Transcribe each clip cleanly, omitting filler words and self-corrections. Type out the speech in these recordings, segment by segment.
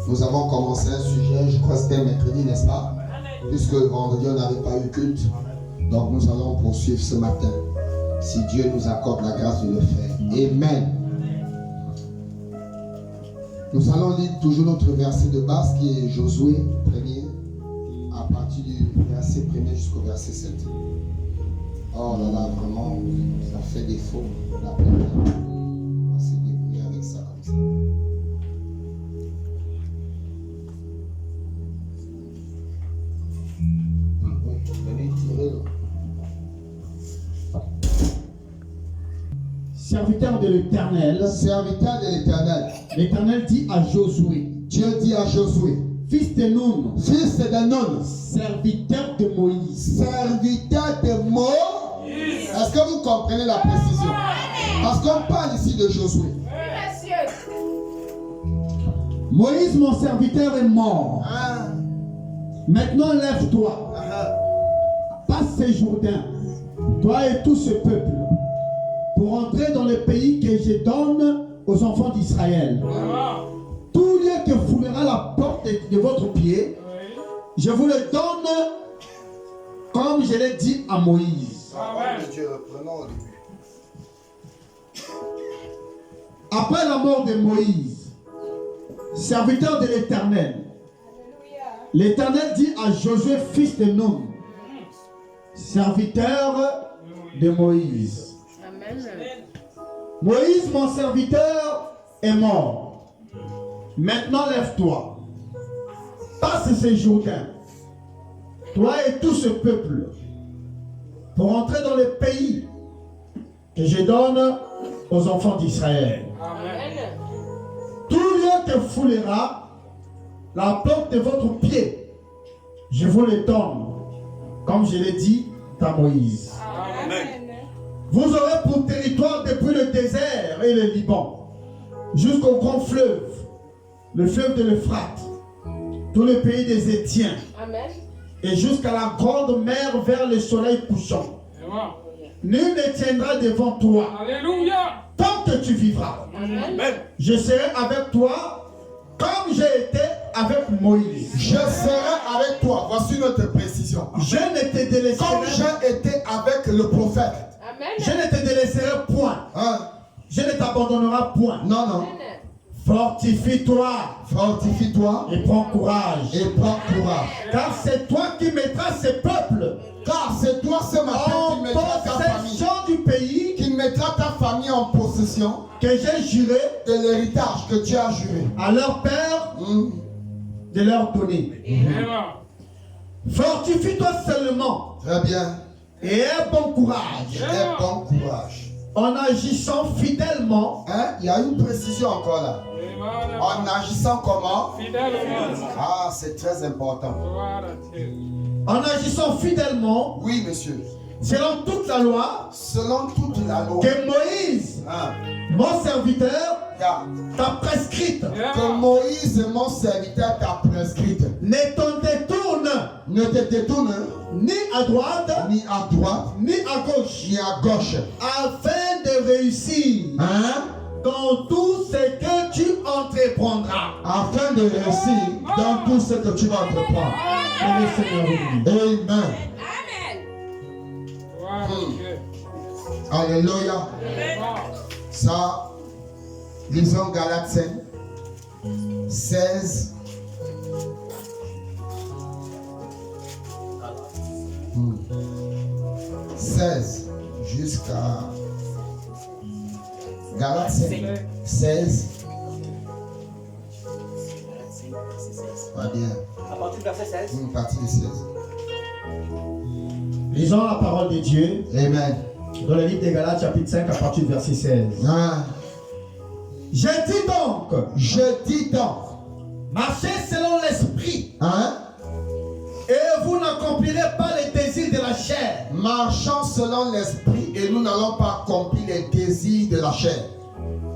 Nous avons commencé un sujet, je crois que c'était mercredi, n'est-ce pas? Puisque vendredi on n'avait pas eu culte. Donc nous allons poursuivre ce matin. Si Dieu nous accorde la grâce de le faire. Amen. Nous allons lire toujours notre verset de base qui est Josué 1er, à partir du verset 1er jusqu'au verset 7. Oh là là, vraiment, ça fait défaut. La première. On va se débrouiller avec ça comme ça. Venez tirer là. Serviteur de l'Éternel. Serviteur de l'Éternel. L'Éternel dit à Josué. Dieu dit à Josué. Fils de Nun. Fils de Nun. Serviteur de Moïse. Serviteur de Moïse. Est-ce que vous comprenez la précision? Parce qu'on parle ici de Josué. Moïse, mon serviteur, est mort. Ah. Maintenant, lève-toi. Passe ce Jourdain, toi et tout ce peuple, pour entrer dans le pays que je donne aux enfants d'Israël. Tout lieu que foulera la porte de votre pied, je vous le donne comme je l'ai dit à Moïse. Après la mort de Moïse, serviteur de l'Éternel, l'Éternel dit à Josué, fils de Nun, serviteur de Moïse. Amen. Moïse, mon serviteur, est mort. Maintenant, lève-toi. Passe ce Jourdain, toi et tout ce peuple, pour entrer dans le pays que je donne aux enfants d'Israël. Amen. Tout lieu que foulera la porte de votre pied, je vous le donne, comme je l'ai dit à Moïse. Amen. Vous aurez pour territoire depuis le désert et le Liban, jusqu'au grand fleuve, le fleuve de l'Euphrate, tout le pays des Étiens, Amen. et jusqu'à la grande mer vers le soleil couchant. Nul ne tiendra devant toi. Alléluia. Tant que tu vivras. Amen. Je serai avec toi comme j'ai été avec Moïse. Je serai avec toi. Voici notre précision. Je ne te délaisserai, Comme j'ai été avec le prophète. Amen. je ne te délaisserai point. Hein? Je ne t'abandonnerai point. Non, non. Amen. Fortifie-toi Fortifie-toi et prends courage. et prends courage. Car c'est toi qui mettras ces peuples Car c'est toi ce matin en qui mettras ta famille. possession du pays Qui mettra ta famille en possession que j'ai juré de l'héritage que tu as juré. à leur père de leur donner. Fortifie-toi seulement Très bien. et aie bon courage Et bon courage. en agissant fidèlement Hein? Il y a une précision encore là. En agissant comment? Ah, c'est très important. en agissant fidèlement Oui, monsieur. selon toute la loi Selon toute la loi. que Moïse, Hein? mon serviteur, Regarde. t'a prescrite. Que Moïse, mon serviteur, t'a prescrite. Ne t'en détourne Ne te détourne ni à droite ni à droite ni à gauche, ni à gauche. afin de réussir Hein? dans tout ce que tu entreprendras. Afin de réussir dans tout ce que tu vas entreprendre. Que le Seigneur vous bénisse. Amen. Alléluia. Ça, lisons Galates 5, 16. 16 jusqu'à Galates 5, 16. Pas bien. À partir du verset 16. Partie de 16. Lisons la parole de Dieu Amen. dans le livre de Galates chapitre 5 à partir du verset 16. Ah. Je dis donc, Je dis donc, marchez selon l'esprit hein? et vous n'accomplirez pas les désirs de la chair. Marchons selon l'esprit et nous n'allons pas accomplir les désirs de la chair.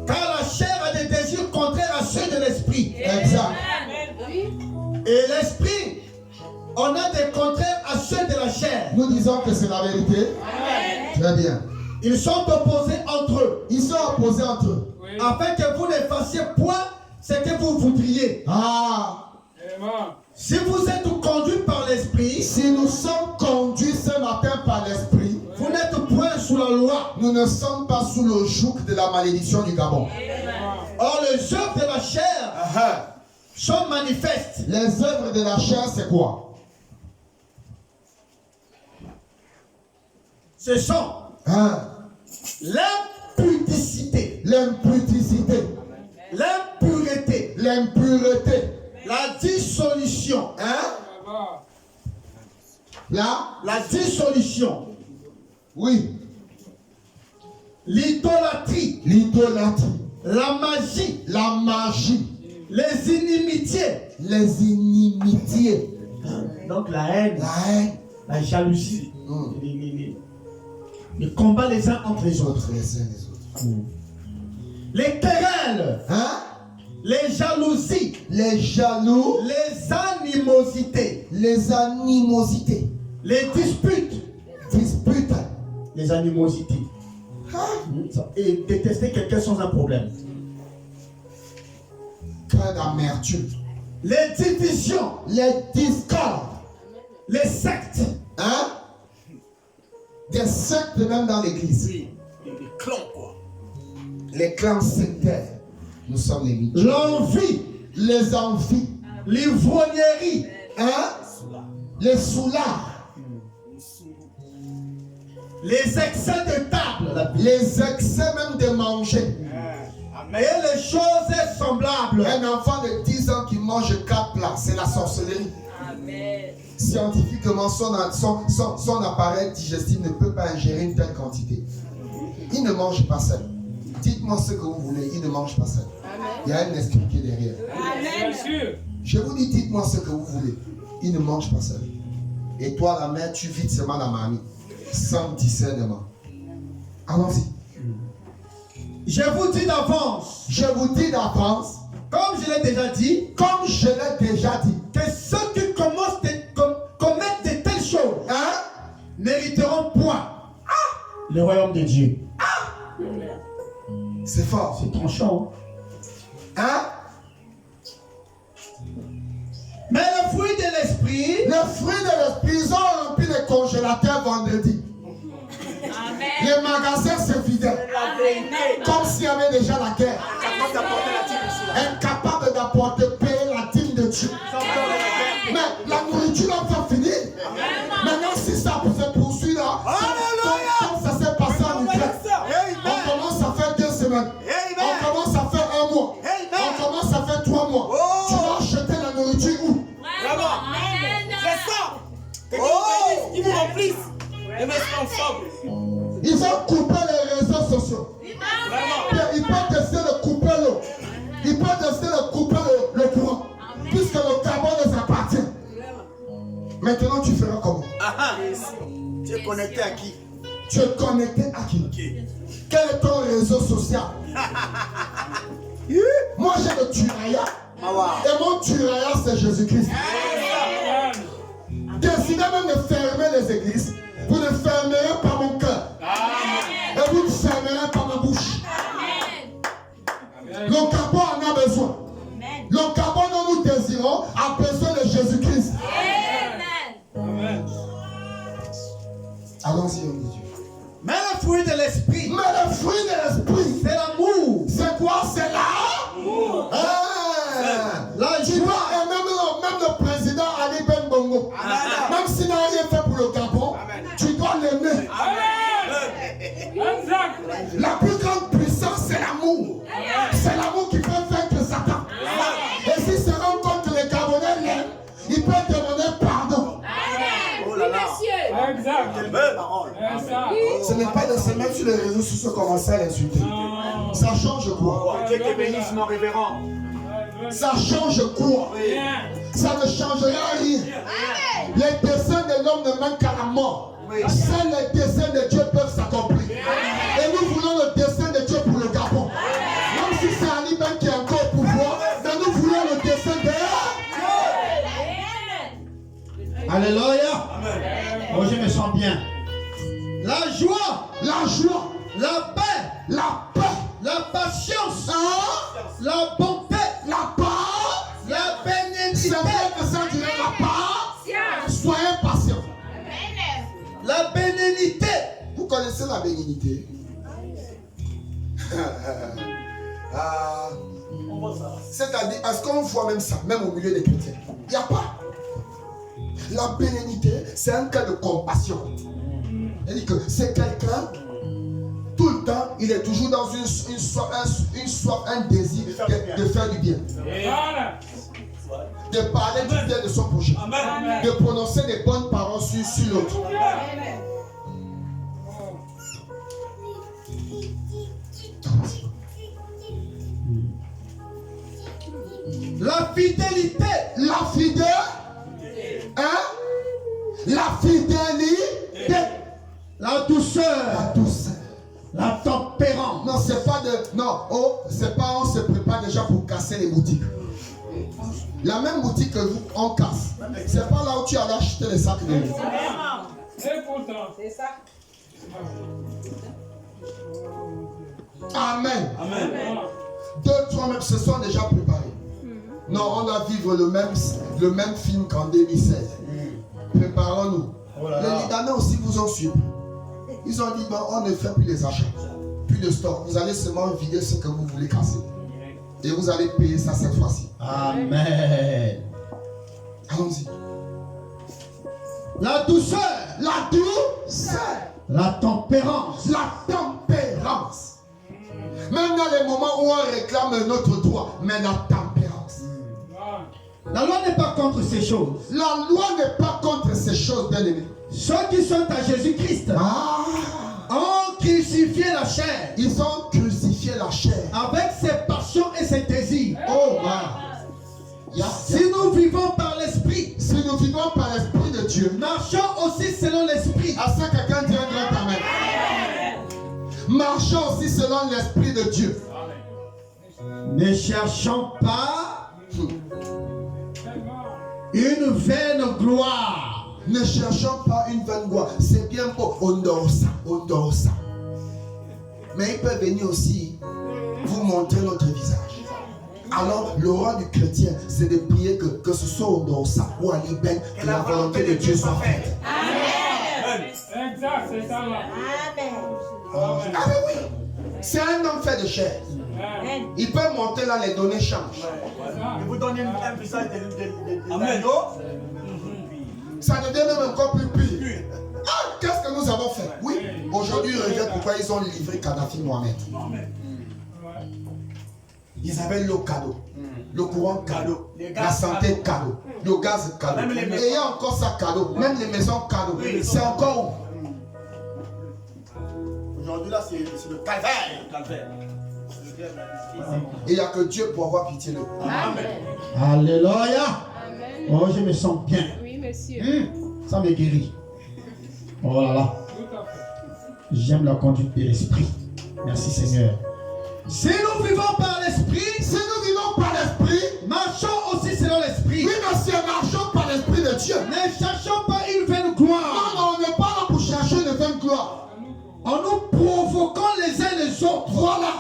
Car la chair a des désirs contraires à ceux de l'esprit. Exact. Et l'esprit, on a des contraires à ceux de la chair. Nous disons que c'est la vérité. Très bien. Ils sont opposés entre eux, Ils sont opposés entre eux. afin que vous ne fassiez point ce que vous voudriez. Ah, Si vous êtes conduit par l'esprit, si nous sommes conduits ce matin par l'esprit, vous n'êtes point sous la loi. nous ne sommes pas sous le joug de la malédiction du Gabon. Or, les œuvres de la chair sont manifestes. Les œuvres de la chair, c'est quoi? Ce sont l'impudicité, l'impudicité, l'impureté, l'impureté, la dissolution, la dissolution, oui, l'idolâtrie, l'idolâtrie, la magie, les inimitiés, donc la haine, la jalousie, les combats les uns entre les autres, les querelles, les jalousies, les jaloux, les animosités, les les disputes, les animosités. Et détester quelqu'un sans un problème. cœur d'amertume, Les divisions, les discordes, les sectes, des sectes même dans l'église, les clans, quoi. les clans sectaires, nous sommes les mythes, L'envie, les envies, l'ivrognerie, les soulards, les excès de table, les excès même de manger. et les choses semblables. Un enfant de 10 ans qui mange 4 plats, c'est la sorcellerie. Amen. Scientifiquement, son appareil digestif ne peut pas ingérer une telle quantité. Il ne mange pas seul. Dites-moi ce que vous voulez, il ne mange pas seul. Il y a un esprit qui est derrière. Amen. Je vous dis, dites-moi ce que vous voulez. Il ne mange pas seul. Et toi, la mère, tu vides seulement la mamie. Sans discernement. Allons-y. Je vous dis d'avance, Je vous dis d'avance, comme je l'ai déjà dit, comme je l'ai déjà dit, que ceux qui commettent de telles choses n'hériteront point le royaume de Dieu. c'est fort. C'est tranchant. Mais le fruit de l'esprit, Les fruits de l'esprit, ils ont rempli les congélateurs vendredi. Amen. Les magasins se vidaient. Comme s'il y avait déjà la guerre. Incapable d'apporter, payer la dîme de Dieu. Mais la nourriture là va finir. Maintenant, si ça se poursuit là, comme ça s'est passé en Ukraine, on commence à faire 2 semaines. On commence à faire 1 mois. On commence à faire 3 mois. Tu vas acheter la nourriture où? C'est ça. Ils vous remplissent. Les responsables. Ils ont coupé les réseaux sociaux. Ils peuvent décider de couper l'eau. Ils peuvent décider de couper le courant. Puisque le carbone les appartient. Maintenant, tu feras comment? Tu es connecté à qui? Tu es connecté à qui? Quel est ton réseau social? Moi, j'ai le Turaya. Et mon Turaya, c'est Jésus-Christ. Décidez même de fermer les églises. Vous ne fermerez pas mon cœur. Et vous ne fermerez pas ma bouche. Le carbone en a besoin. Le carbone dont nous désirons a besoin de Jésus-Christ. Allons-y, on dit Dieu. mais le fruit de l'esprit, Mais le fruit de l'esprit, c'est l'amour, c'est quoi? C'est l'amour. la Tu joie, vois, et même le président Ali Ben Bongo, même s'il n'a rien fait pour le Gabon, tu dois l'aimer. La plus grande puissance, c'est l'amour. C'est l'amour qui peut vaincre Satan. Et s'il se rend compte que les Gabonais l'aiment, il peut demander pardon. Oh là là. Quelle belle parole. Ce n'est pas de se mettre sur les réseaux sociaux commencer à l'insulter. Ça change quoi? Dieu te bénisse, mon révérend. Ça change quoi? Ça ne changera rien. Les desseins de l'homme ne mènent qu'à la mort. Seuls les desseins de Dieu peuvent s'accomplir. Et nous voulons le dessein de Dieu pour le Gabon. Même si c'est Ali Ben qui est encore au pouvoir, mais nous voulons le dessein de Dieu. alléluia. Oh, je me sens bien. La joie, La joie, la paix, la paix, la patience, hein, la bonté, la connaissez la bénignité? C'est-à-dire, est-ce qu'on voit même ça, même au milieu des chrétiens? Il n'y a pas. La bénignité, c'est un cas de compassion. C'est-à-dire que c'est quelqu'un, tout le temps, il est toujours dans une soif, un désir de faire du bien. De parler du bien de son prochain. Amen. De prononcer des bonnes paroles sur l'autre. La fidélité. La fidélité. Hein? La fidélité. La douceur. La douceur. La tempérance. Non, c'est pas de. Non, oh, c'est pas on se prépare déjà pour casser les boutiques. La même boutique que vous, on casse. C'est pas là où tu allais acheter les sacs de riz. C'est pourtant. C'est ça. Amen. Amen. Deux, trois même se sont déjà préparés. Non, on va vivre le même film qu'en 2016. Préparons-nous. Les Libanais aussi vous ont suivi. Ils ont dit, bon, on ne fait plus les achats. Plus de stock. Vous allez seulement vider ce que vous voulez casser. Et vous allez payer ça cette fois-ci. Amen. Allons-y. La douceur. La douceur. La tempérance. La tempérance. Même dans les moments où on réclame notre droit, mais la tempérance. La loi n'est pas contre ces choses. La loi n'est pas contre ces choses, bien aimés. Ceux qui sont à Jésus-Christ ont crucifié la chair. Ils ont crucifié la chair avec ses passions et ses désirs. Oh, wow. Si nous vivons par l'esprit, si nous vivons par l'esprit de Dieu, marchons aussi selon l'esprit. À ce que quelqu'un dit un grand amen. Marchons aussi selon l'esprit de Dieu. Ne cherchons pas une vaine gloire. Ne cherchons pas une vaine gloire. C'est bien beau. On dort ça. Mais il peut venir aussi vous montrer notre visage. Alors, le rôle du chrétien, c'est de prier que ce soit au Dorsa ou à l'Iben, que la volonté de Dieu soit faite. Amen. Exact, c'est ça. Amen. Ah oui. C'est un homme fait de chair. Il peut monter là, les données changent. Il vous donne un visage de Amen. Ça devient même encore plus pire. Ah, qu'est-ce que nous avons fait? Oui, aujourd'hui, regarde pourquoi ils ont livré Kadhafi Mohamed. Ils avaient l'eau cadeau, le courant cadeau, la santé cadeau, le gaz cadeau. Et il y a encore ça cadeau, même les maisons cadeau. C'est encore où? Aujourd'hui, là, c'est le calvaire. Et il n'y a que Dieu pour avoir pitié de nous. Amen. Alléluia. Oh, je me sens bien. Oui, monsieur. Ça me guérit. Oh là là. J'aime la conduite de l'esprit. Merci Seigneur. Si nous vivons par l'esprit, marchons aussi selon l'esprit. Oui, monsieur, marchons par l'esprit de Dieu. Ne cherchons pas une vaine gloire. Non, on n'est pas là pour chercher une vaine gloire. En nous provoquant les uns les autres. Voilà.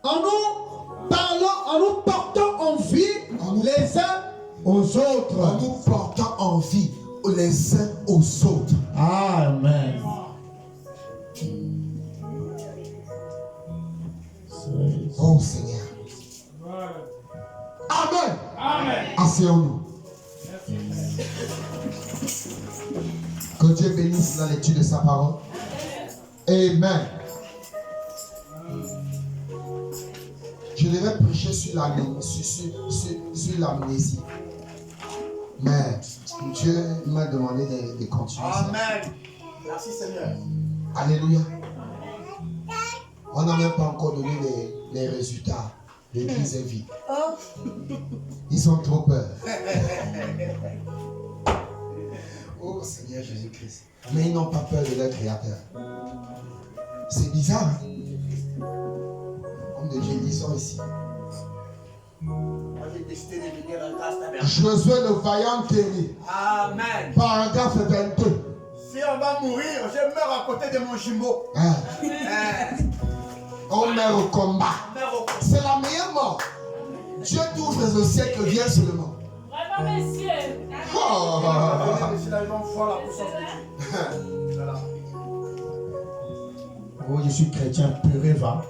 En nous parlant, en nous portant envie les uns aux autres. En nous portant envie les uns aux autres. Amen. Oh Seigneur. Amen. Amen. Asseyons-nous. Que Dieu bénisse la lecture de sa parole. Amen. Je devais prêcher sur l'amnésie. Mais Dieu m'a demandé de continuer. Amen. Merci Seigneur. Alléluia. On n'a même pas encore donné les résultats. L'église est vide. Ils ont trop peur. Oh Seigneur Jésus-Christ. Mais ils n'ont pas peur de leur créateur. C'est bizarre. Hein? Comme de Dieu, ils sont ici. Moi j'ai décidé de venir à la grâce d'Abraham. Josué le vaillant guéri. Amen. Paragraphe 22. Si on va mourir, je meurs à côté de mon jumeau. Hein? On meurt au combat. C'est la meilleure mort. Dieu t'ouvre au siècle vient seulement. Vraiment, monsieur. Oh. C'est la même fois la puissance de Dieu. Voilà. Oh, je suis chrétien, purée va.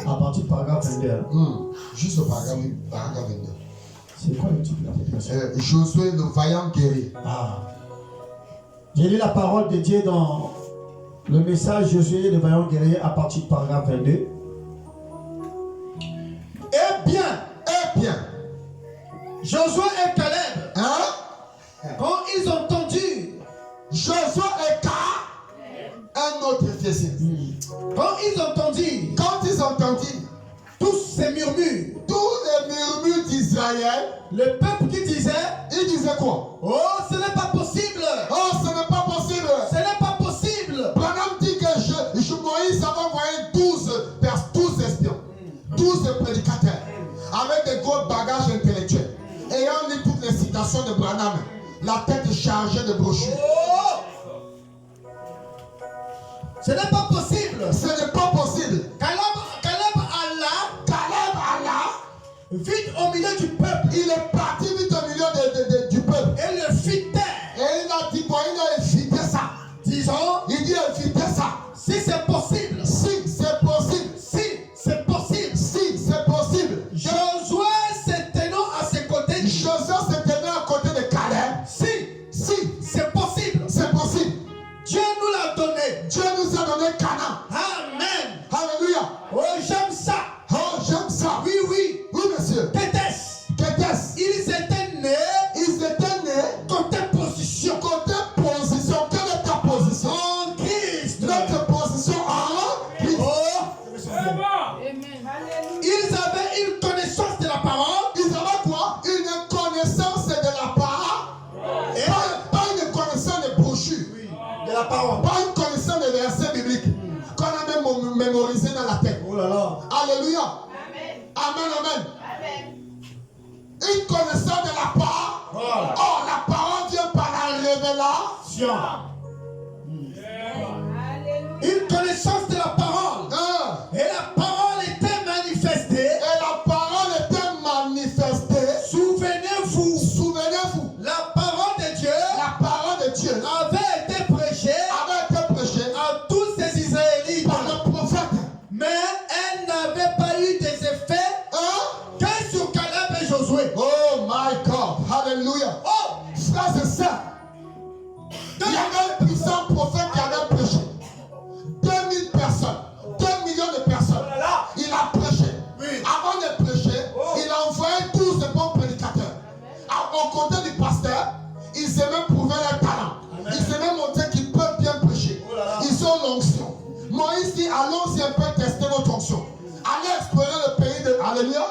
À partir du paragraphe 22. Juste le paragraphe 22. C'est quoi le titre de la prédication? Josué le vaillant guerrier. Ah. J'ai lu la parole de Dieu dans le message Josué le vaillant guerrier à partir du paragraphe 22. Eh bien, Josué et Caleb, quand ils ont entendu, Josué et Caleb, un autre Éphésiens. Quand ils ont entendu tous ces murmures, tous les murmures d'Israël, le peuple qui disait, il disait quoi? oh, ce n'est pas possible. Oh, ce n'est pas possible. Ce n'est pas possible. Branham dit que Moïse avait envoyé 12 espions, 12 prédicateurs, avec des gros bagages intellectuels. Ayant lu toutes les citations de Branham, la tête chargée de brochures. Oh! Ce n'est pas possible. Ce n'est pas possible. Caleb Allah, vite au milieu du peuple. Il est parti vite au milieu du peuple. Et le fitait. Et il a dit quoi? Il a évité ça. Disons, Il dit éviter ça. si c'est possible. Si c'est possible. Si c'est possible. Si c'est possible. Josué se tenant à ses côtés. Josué se tenait à côté de Caleb. Si c'est possible. C'est possible. Dieu nous l'a donné. Dieu nous a donné Canaan. Amen. Alléluia. Oh, j'aime ça. Oh, j'aime ça. Oui. Oui, monsieur. Qu'était-ce? Ils étaient nés. Côté position. Quelle est ta position? En Christ. Notre position en Christ. Ils avaient une connaissance de la parole. Ils avaient quoi? Une connaissance de la parole. Pas une connaissance de brochures. De la parole. Pas une connaissance de versets bibliques qu'on a même mémorisé dans la tête. Oh là là. Alléluia. Amen. Une connaissance de la parole. Oh, la parole vient par la révélation. Une connaissance de la parole. Et la parole était manifestée. Souvenez-vous. La parole de Dieu avait été prêchée à tous ces Israélites par le prophète. mais elle n'avait pas eu des effets que sur Caleb et Josué. Oh my God. Alléluia. Oh, Frères et sœurs, il y avait un puissant prophète qui avait prêché. 2000 personnes, 2 millions de personnes. Il a prêché. Avant de prêcher, il a envoyé 12 bons prédicateurs. Au côté du pasteur, ils s'est même prouvé leur talent. Ils s'est même montré qu'ils peuvent bien prêcher. Ils ont l'onction. Moïse dit, allons-y un peu tester notre onction. Allez explorer le pays de Alléluia.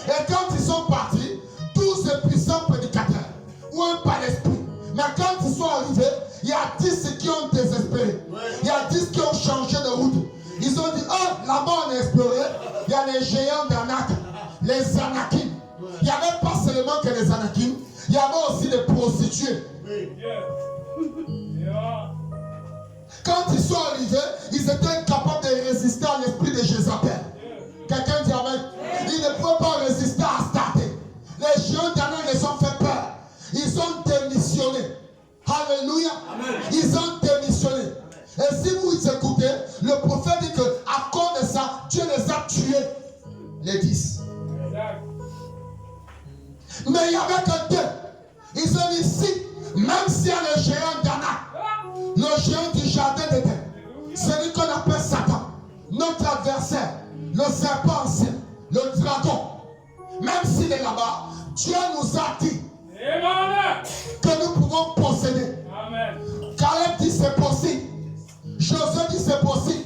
Et quand ils sont partis, tous ces puissants prédicateurs ont pas l'esprit. Mais quand ils sont arrivés, il y a 10 qui ont désespéré. Il y a 10 qui ont changé de route. Ils ont dit, oh, là-bas on a exploré. Il y a les géants d'Anak, les Anakim. Il n'y avait pas seulement que les Anakim, il y avait aussi des prostituées. Quand ils sont arrivés, ils étaient incapables de résister à l'esprit de Jézabel. Quelqu'un dit amen. Ils ne pouvaient pas résister à Astarté. Les géants d'Anak les ont fait peur. Ils ont démissionné. Alléluia. Ils ont démissionné. Et si vous écoutez, le prophète dit qu'à cause de ça, Dieu les a tués. Les 10. Mais il n'y avait que 2. Ils ont dit si, même s'il y a le géant d'Anak, le géant du jardin d'Éden, celui qu'on appelle Satan, notre adversaire, le serpent ancien, le dragon, même s'il est là-bas, Dieu nous a dit que nous pouvons posséder. Caleb dit c'est possible. Josué dit c'est possible.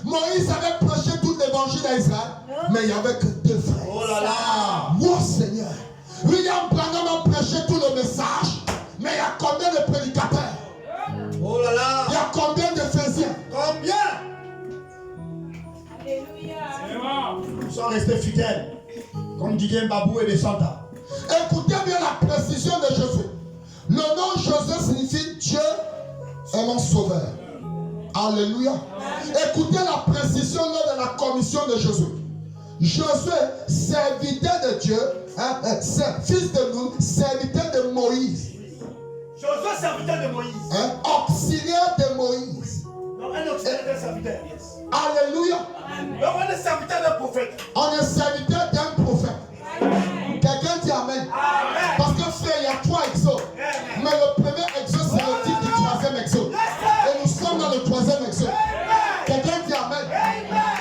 Moïse avait prêché tout l'évangile à Israël, mais il n'y avait que 2 frères. oh là là. Mon Seigneur. William Branham a prêché tout le message, mais il y a combien de prédicateurs? Oh là là. Il y a combien d'Éphésiens? Combien? Alléluia. Ils sont restés fidèles. Comme Didier Babou et les Santa. Écoutez bien la précision de Josué. Le nom Josué signifie Dieu est mon sauveur. Alléluia. Écoutez la précision lors de la commission de Josué. Josué, serviteur de Dieu, fils de Nun, serviteur de Moïse. Josué, serviteur de Moïse. Un auxiliaire de Moïse. Non, un auxiliaire d'un serviteur. Yes. Alléluia. Donc on est serviteur d'un prophète. On est serviteur d'un prophète. Quelqu'un dit Amen. Amen. Parce que frère, il y a 3 exodes. Mais le premier exode, c'est le titre du 3e exode. Et nous sommes dans le 3e exode. Quelqu'un dit Amen.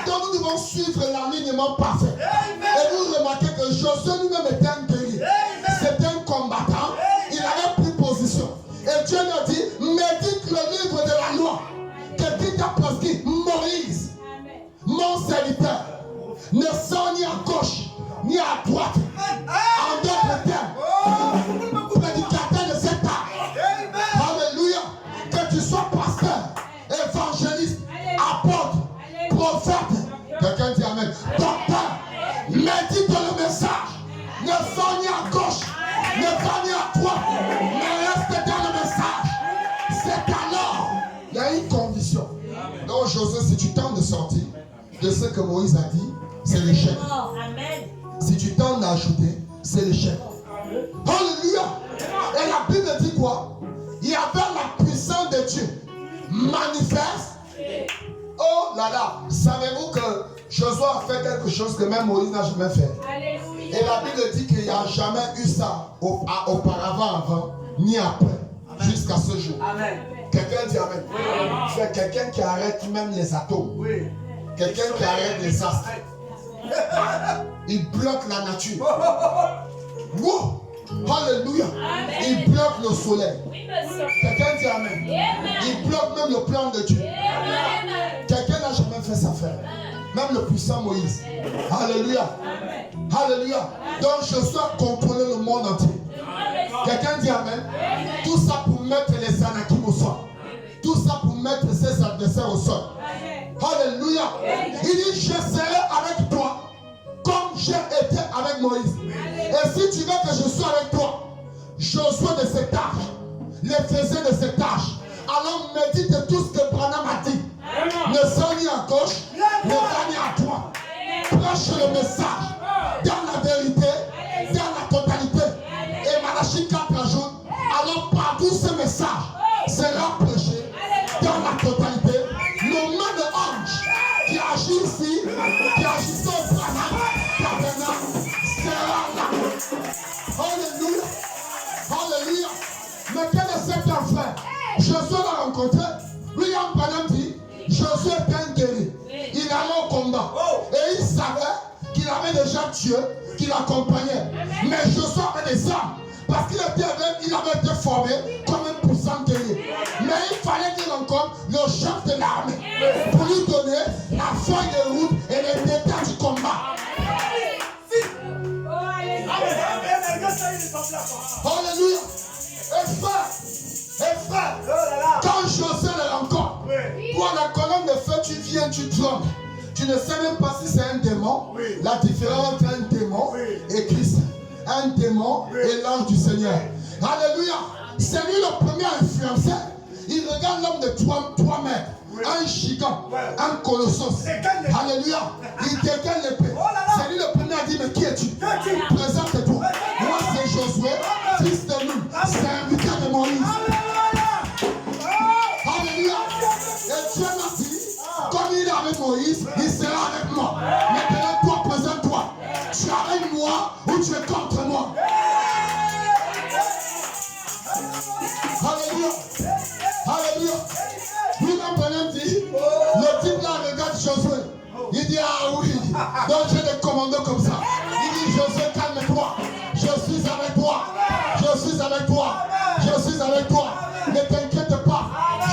Donc nous devons suivre l'alignement parfait. Et vous remarquez que Josué lui-même était un guerrier. C'était un combattant. Il avait pris position. Et Dieu lui a dit, médite le livre de la loi. Quelqu'un t'a prescrit, Moïse, mon serviteur, ne sort ni à gauche, ni à droite. En d'autres termes, prédicateur de cet art. Alléluia. Que tu sois pasteur, évangéliste, apôtre, prophète. Quelqu'un dit Amen. Docteur, médite le message. Ne sors ni à gauche, ne va ni à droite, mais reste dans le message. C'est alors, il y a une condition. Donc Josué, si tu tentes de sortir de ce que Moïse a dit, c'est l'échec. Si tu tentes d'ajouter, c'est l'échec. Alléluia. Et la Bible dit quoi? Il y avait la puissance de Dieu manifeste. Oh là là, savez-vous que Josué a fait quelque chose que même Moïse n'a jamais fait? Et la Bible dit qu'il n'y a jamais eu ça auparavant, avant, ni après, jusqu'à ce jour. Amen. Quelqu'un dit Amen. C'est quelqu'un qui arrête même les atomes. Oui. Quelqu'un qui arrête les astres. Il bloque la nature. Wow. Alléluia. Il bloque le soleil. Quelqu'un dit Amen. Il bloque même le plan de Dieu. Quelqu'un n'a jamais fait ça faire. Même le puissant Moïse. Alléluia. Alléluia. Donc Josué contrôlait le monde entier. Quelqu'un dit Amen. Tout ça pour mettre les Anakim au sol. Tout ça pour mettre ses adversaires au sol. Alléluia. Il dit, je serai avec toi comme j'ai été avec Moïse. Et si tu veux que je sois avec toi, Josué de cet âge, les faisait de cet âge, alors médite tout ce que Branham a dit. Ne sors ni à gauche, ne va ni à droite. Prêche le message dans la vérité, dans la totalité. Et Malachie 4 ajoute, alors partout ce message sera prêché dans la totalité. Le main de ange qui agit ici, qui agit au Branham, sera là. Alléluia. Alléluia. Mais quel est cet frère? Josué l'a rencontré. William Branham dit, Josué était un guerrier. Il allait au combat. Et il savait qu'il avait déjà Dieu qui l'accompagnait. Mais Josué avait des armes. Parce qu'il avait été formé comme un puissant guerrier. Mais il fallait qu'il rencontre le chef de l'armée pour lui donner la feuille de route et les détails du combat. Alléluia. Et frère, quand Josué le rencontre, toi la colonne de feu, tu viens, tu trembles. Tu ne sais même pas si c'est un démon. La différence entre un démon et Christ. Un démon et l'ange du Seigneur. Alléluia. C'est lui le premier à influencer. Il regarde l'homme de 3 mètres. Un gigant, un colossus. Alléluia. Il dégaine l'épée. C'est lui le premier à dire, mais qui es-tu? Présente-toi. Moi c'est Josué, fils de Nun. C'est un invité de Moïse. Alléluia. Et Dieu m'a dit, comme il est avec Moïse, il sera avec moi. Maintenant toi, présente-toi. Tu es avec moi ou tu es contre moi? Alléluia. Alléluia. William Branham dit, le type là regarde Josué. Il dit, ah oui, donc j'ai des commandos comme ça. Il dit, Josué, calme-toi. Je suis avec toi. Je suis avec toi. Je suis avec toi. Ne t'inquiète pas.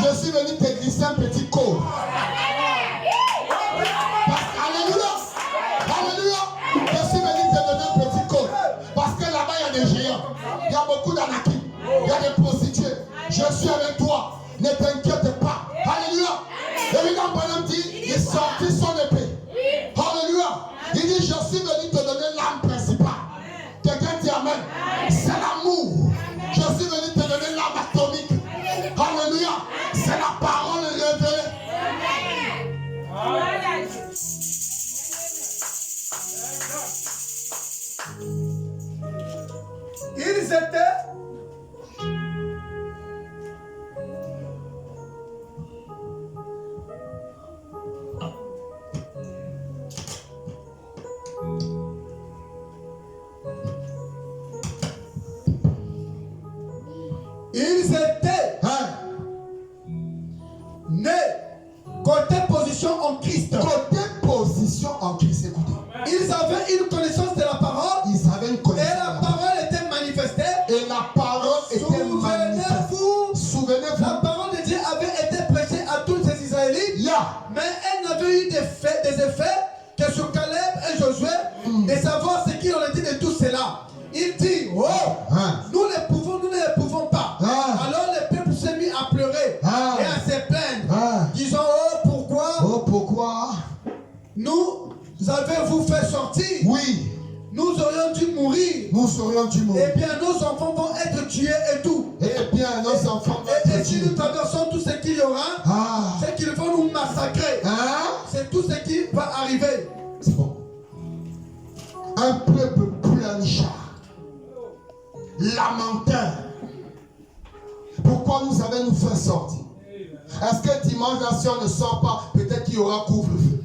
Je suis venu te glisser un petit corps. Alléluia. Alléluia. Je suis venu te donner un petit corps. Parce que là-bas, il y a des géants. Il y a beaucoup d'anakim. Il y a des prostituées. Je suis avec toi. Ne t'inquiète pas. Alléluia. Et William Branham dit, il sortit son épée. Alléluia. Il dit, je suis venu te donner l'arme principale. Quelqu'un dit Amen. C'est l'amour. Je suis venu te donner l'arme atomique. Alléluia. C'est la parole révélée. Ils étaient Ils étaient nés côté position en Christ. Côté position en Christ, écoutez. Ils avaient une connaissance de la parole. Ils avaient une connaissance. Et la parole était manifestée. Et la parole était manifestée. Souvenez-vous. La parole de Dieu avait été prêchée à tous ces Israélites. Mais elle n'avait eu des effets que sur Caleb et Josué. Et savoir ce qu'il en était de tout cela. Il dit, nous ne les pouvons pas. Alors le peuple s'est mis à pleurer et à se plaindre. Disant, pourquoi nous avez-vous fait sortir? Oui. Nous aurions dû mourir. Eh bien, nos enfants vont être tués et tout. Eh bien, nos enfants vont être tués. Et si nous traversons tout ce qu'il y aura, c'est qu'ils vont nous massacrer. C'est tout ce qui va arriver. C'est bon. Un peuple pleurnichard, lamenteur. Pourquoi nous avez-nous fait sortir? Est-ce que dimanche, là, si on ne sort pas, peut-être qu'il y aura couvre-feu?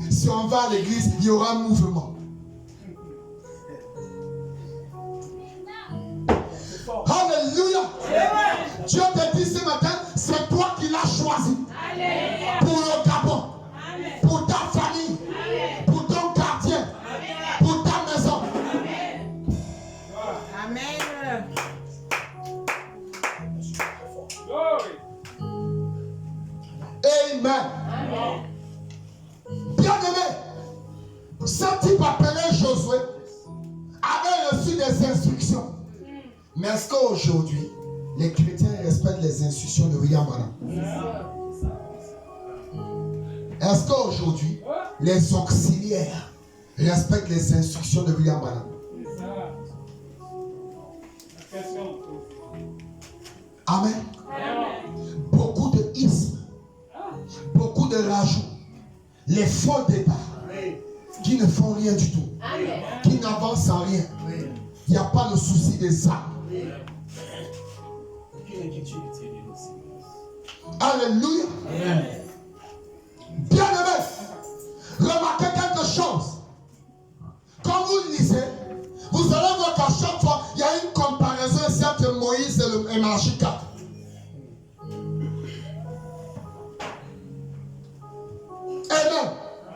Si on va à l'église, il y aura un mouvement. Alléluia. Dieu te dit ce matin, c'est toi qui l'as choisi. Pour le Gabon, pour ta famille, pour ton quartier, pour ta maison. Amen. Amen. Bien-aimé, ce type appelé Josué avait reçu des instructions. Mais est-ce qu'aujourd'hui, les chrétiens respectent les instructions de William Branham? Est-ce qu'aujourd'hui, les auxiliaires respectent les instructions de William Branham? Amen. Beaucoup de ismes, beaucoup de rajouts, les faux débats qui ne font rien du tout, qui n'avancent en rien. Il n'y a pas le souci des âmes. Alléluia. Bien-aimé, remarquez quelque chose. Quand vous lisez, vous allez voir qu'à chaque fois, il y a une comparaison ici entre Moïse et Malachie 4.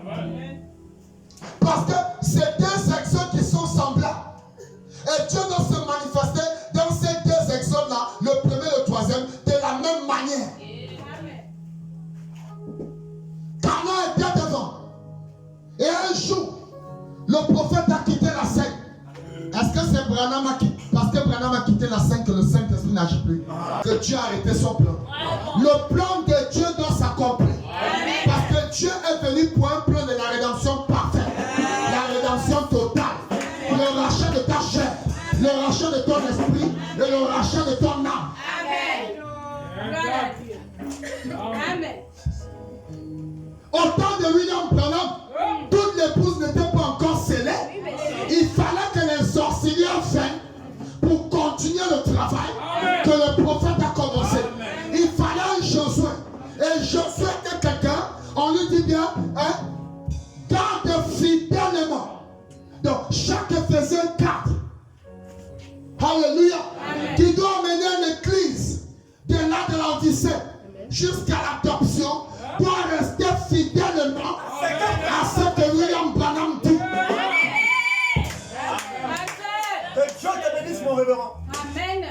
Amen. Parce que c'est deux exodes qui sont semblables. Et Dieu doit se manifester dans ces deux exodes-là, le premier et le troisième, de la même manière. Canaan était devant. Et un jour, le prophète a quitté la scène. Est-ce que c'est Branham parce que Branham a quitté la scène que le Saint-Esprit n'agit plus? Que Dieu a arrêté son plan. Le plan de Dieu doit s'accomplir. Parce que Dieu est venu pour un plan de la rédemption parfaite. La rédemption totale. Le rachat de ta chair. Le rachat de ton esprit. Et le rachat de ton âme. Amen. Au temps de William Branham, toutes les épouses n'étaient pas encore scellées. Il fallait que les sorcières viennent pour continuer le travail que le prophète a commencé. Il fallait un Josué. Et Josué était quelqu'un, on lui dit bien, garde fidèlement. Donc, chacun faisait un cadre. Alléluia. Qui doit amener l'église de là de l'Odyssée jusqu'à l'adoption, doit rester fidèlement à ce que William Branham dit. Que Dieu te bénisse, mon révérend. Amen.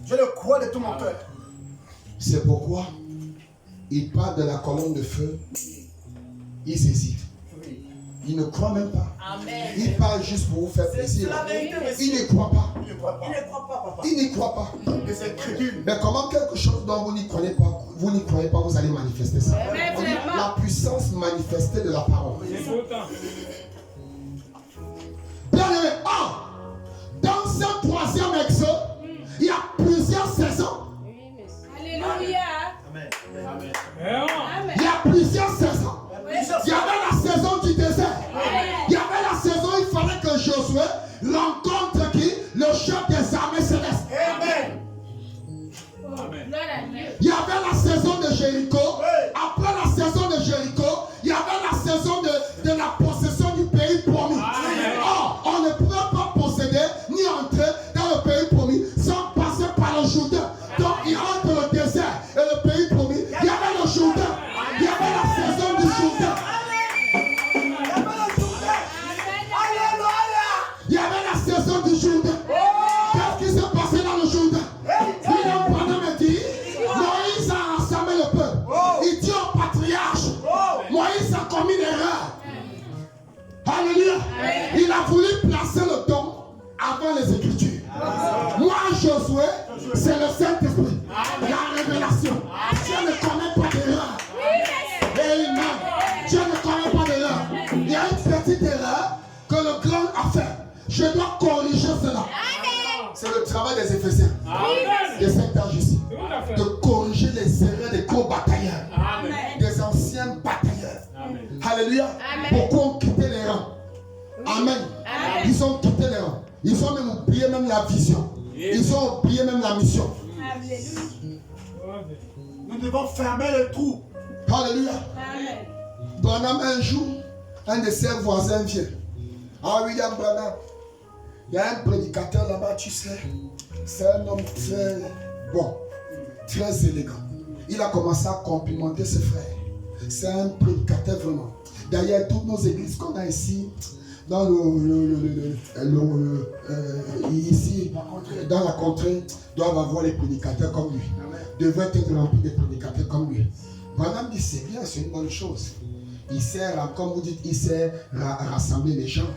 Je le crois de tout mon cœur. C'est pourquoi il parle de la colonne de feu. Ils hésitent. Ils ne croient même pas. Amen. Il parle juste pour vous faire plaisir. Il ne croit pas. Il ne croit pas. Il ne croit pas, papa. Il n'y croit pas. Et c'est crédule. Mais comment quelque chose dont vous n'y croyez pas, vous allez manifester ça? On dit la puissance manifestée de la parole. Bien aimé, dans ce troisième exode, il y a plusieurs saisons. Alléluia. Amen. Amen. Il y a plusieurs saisons. Il y avait la saison du désert. Il y avait la saison où il fallait que Josué rencontre qui? Le chef des armées célestes. Amen. Il y avait la saison de Jéricho. Après la saison de Jéricho, il y avait la saison de la possession du Il a voulu placer le don avant les Écritures. Moi, Josué, c'est le Saint-Esprit. La révélation. Dieu ne connaît pas d'erreur. Amen. Dieu ne connaît pas d'erreur. Il y a une petite erreur que le grand a fait. Je dois corriger cela. C'est le travail des Éphésiens. De cet âge ici. De corriger les erreurs des co-batailleurs. Des anciens batailleurs. Alléluia. Beaucoup ont quitté les rangs. Amen. Ils ont quitté les rangs. Ils ont même oublié même la vision. Ils ont oublié même la mission. Nous devons fermer le trou. Alléluia. Branham, un jour, un de ses voisins vient. Ah, William Branham. Il y a un prédicateur là-bas, tu sais. C'est un homme très bon, très élégant. Il a commencé à complimenter ses frères. C'est un prédicateur vraiment. D'ailleurs, toutes nos églises qu'on a ici, dans ici, dans la contrée, doivent avoir les prédicateurs comme lui. Devaient être remplis de prédicateurs comme lui. Madame dit c'est bien, c'est une bonne chose. Il sait, comme vous dites, il sait rassembler les gens.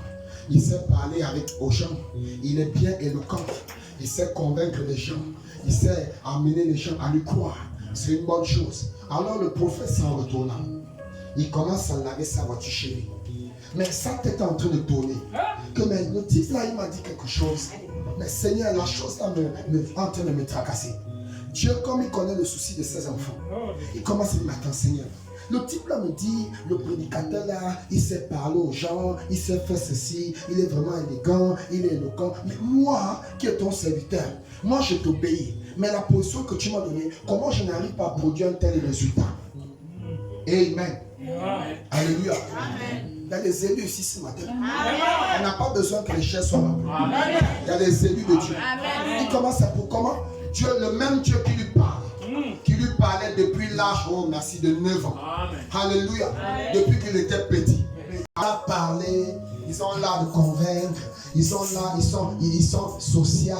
Il sait parler aux gens. Il est bien éloquent. Il sait convaincre les gens. Il sait amener les gens à lui croire. C'est une bonne chose. Alors le prophète s'en retournant, il commence à laver sa voiture chez lui. Mais sa tête est en train de tourner. Que mes notices là, il m'a dit quelque chose. Mais Seigneur, la chose là est en train de me tracasser. Dieu, comme il connaît le souci de ses enfants, il commence à dire, attends Seigneur, le type là me dit, le prédicateur là, il sait parler aux gens, il sait faire ceci, il est vraiment élégant, il est éloquent. Mais moi, qui est ton serviteur, moi je t'obéis. Mais la position que tu m'as donnée, comment je n'arrive pas à produire un tel résultat? Amen. Alléluia. Il y a des élus ici ce matin. On n'a pas besoin que les chaises soient là. Il y a des élus de Dieu. Il commence à pour comment? Dieu, le même Dieu qui lui parle, qui lui parlait depuis l'âge, oh merci, de 9 ans. Alléluia. Depuis qu'il était petit. Il a parlé, ils sont là de convaincre, ils sont là, ils sont sociaux,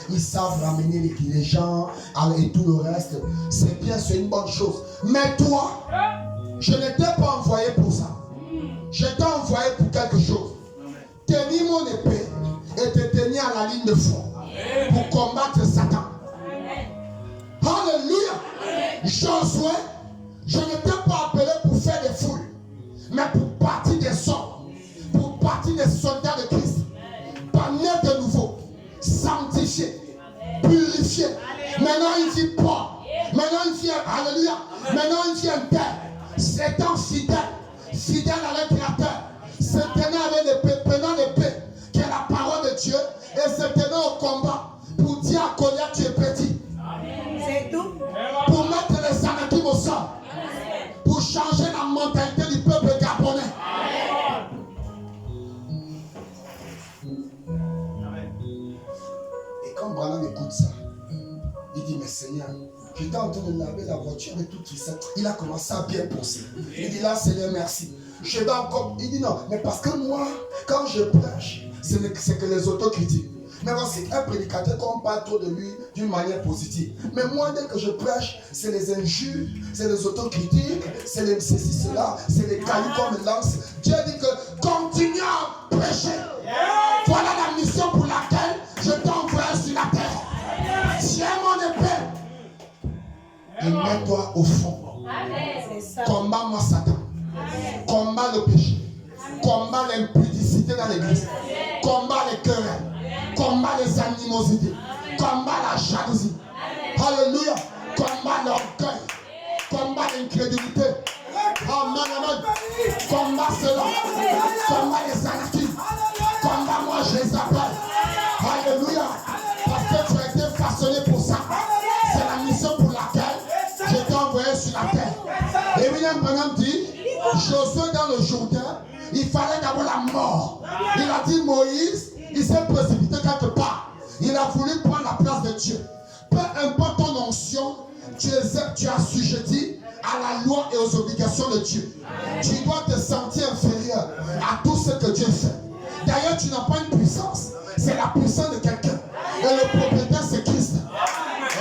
ils savent ramener les gens et tout le reste. C'est bien, c'est une bonne chose. Mais toi, je ne t'ai pas envoyé pour ça. Je t'ai envoyé pour quelque chose. Tenir mon épée et te tenir à la ligne de front pour combattre Satan. Alléluia. Josué, je ne t'ai pas appelé pour faire des foules, mais pour partir des sorts, pour partir des soldats de Christ, par naître de nouveau, sanctifié, purifié. Maintenant il dit pas. Maintenant il dit alléluia. Maintenant il dit un terre. Étant fidèle, fidèle à leur Créateur, se tenant avec l'épée, prenant l'épée, qui est la parole de Dieu, et se tenant au combat pour dire à Goliath tu es petit. C'est tout. Pour mettre les anakim au sol. Pour changer la mentalité du peuple gabonais. Et quand Branham écoute ça, il dit mais Seigneur, j'étais en train de laver la voiture et tout ça. Il a commencé à bien penser. Il dit là Seigneur merci. Je dois encore. Il dit non, mais parce que moi, quand je prêche, c'est que les autres critiquent. Mais voici un prédicateur qu'on parle trop de lui d'une manière positive. Mais moi, dès que je prêche, c'est les injures, c'est les autocritiques, c'est les ceci, cela, c'est les cailloux qu'on me lance. Dieu dit que continue à prêcher. Voilà la mission pour laquelle je t'envoie sur la terre. Tiens mon épée et mets-toi au fond. Combat-moi Satan. Combat le péché. Combat l'impudicité dans l'église. Combat les querelles. Combat les animosités. Combat la jalousie. Alléluia. Combat l'orgueil. Combat l'incrédulité. Amen, amen. Combat cela. Combat les anarchies. Combat moi je les appelle. Alléluia. Parce que tu as été façonné pour ça. C'est la mission pour laquelle je t'ai envoyé sur la terre. Et William Branham dit, Josué dans le Jourdain, il fallait d'abord la mort. Il a dit Moïse, il s'est précipité quelque part. Il a voulu prendre la place de Dieu. Peu importe ton onction, tu es assujetti à la loi et aux obligations de Dieu. Tu dois te sentir inférieur à tout ce que Dieu fait. D'ailleurs, tu n'as pas une puissance. C'est la puissance de quelqu'un. Et le propriétaire, c'est Christ.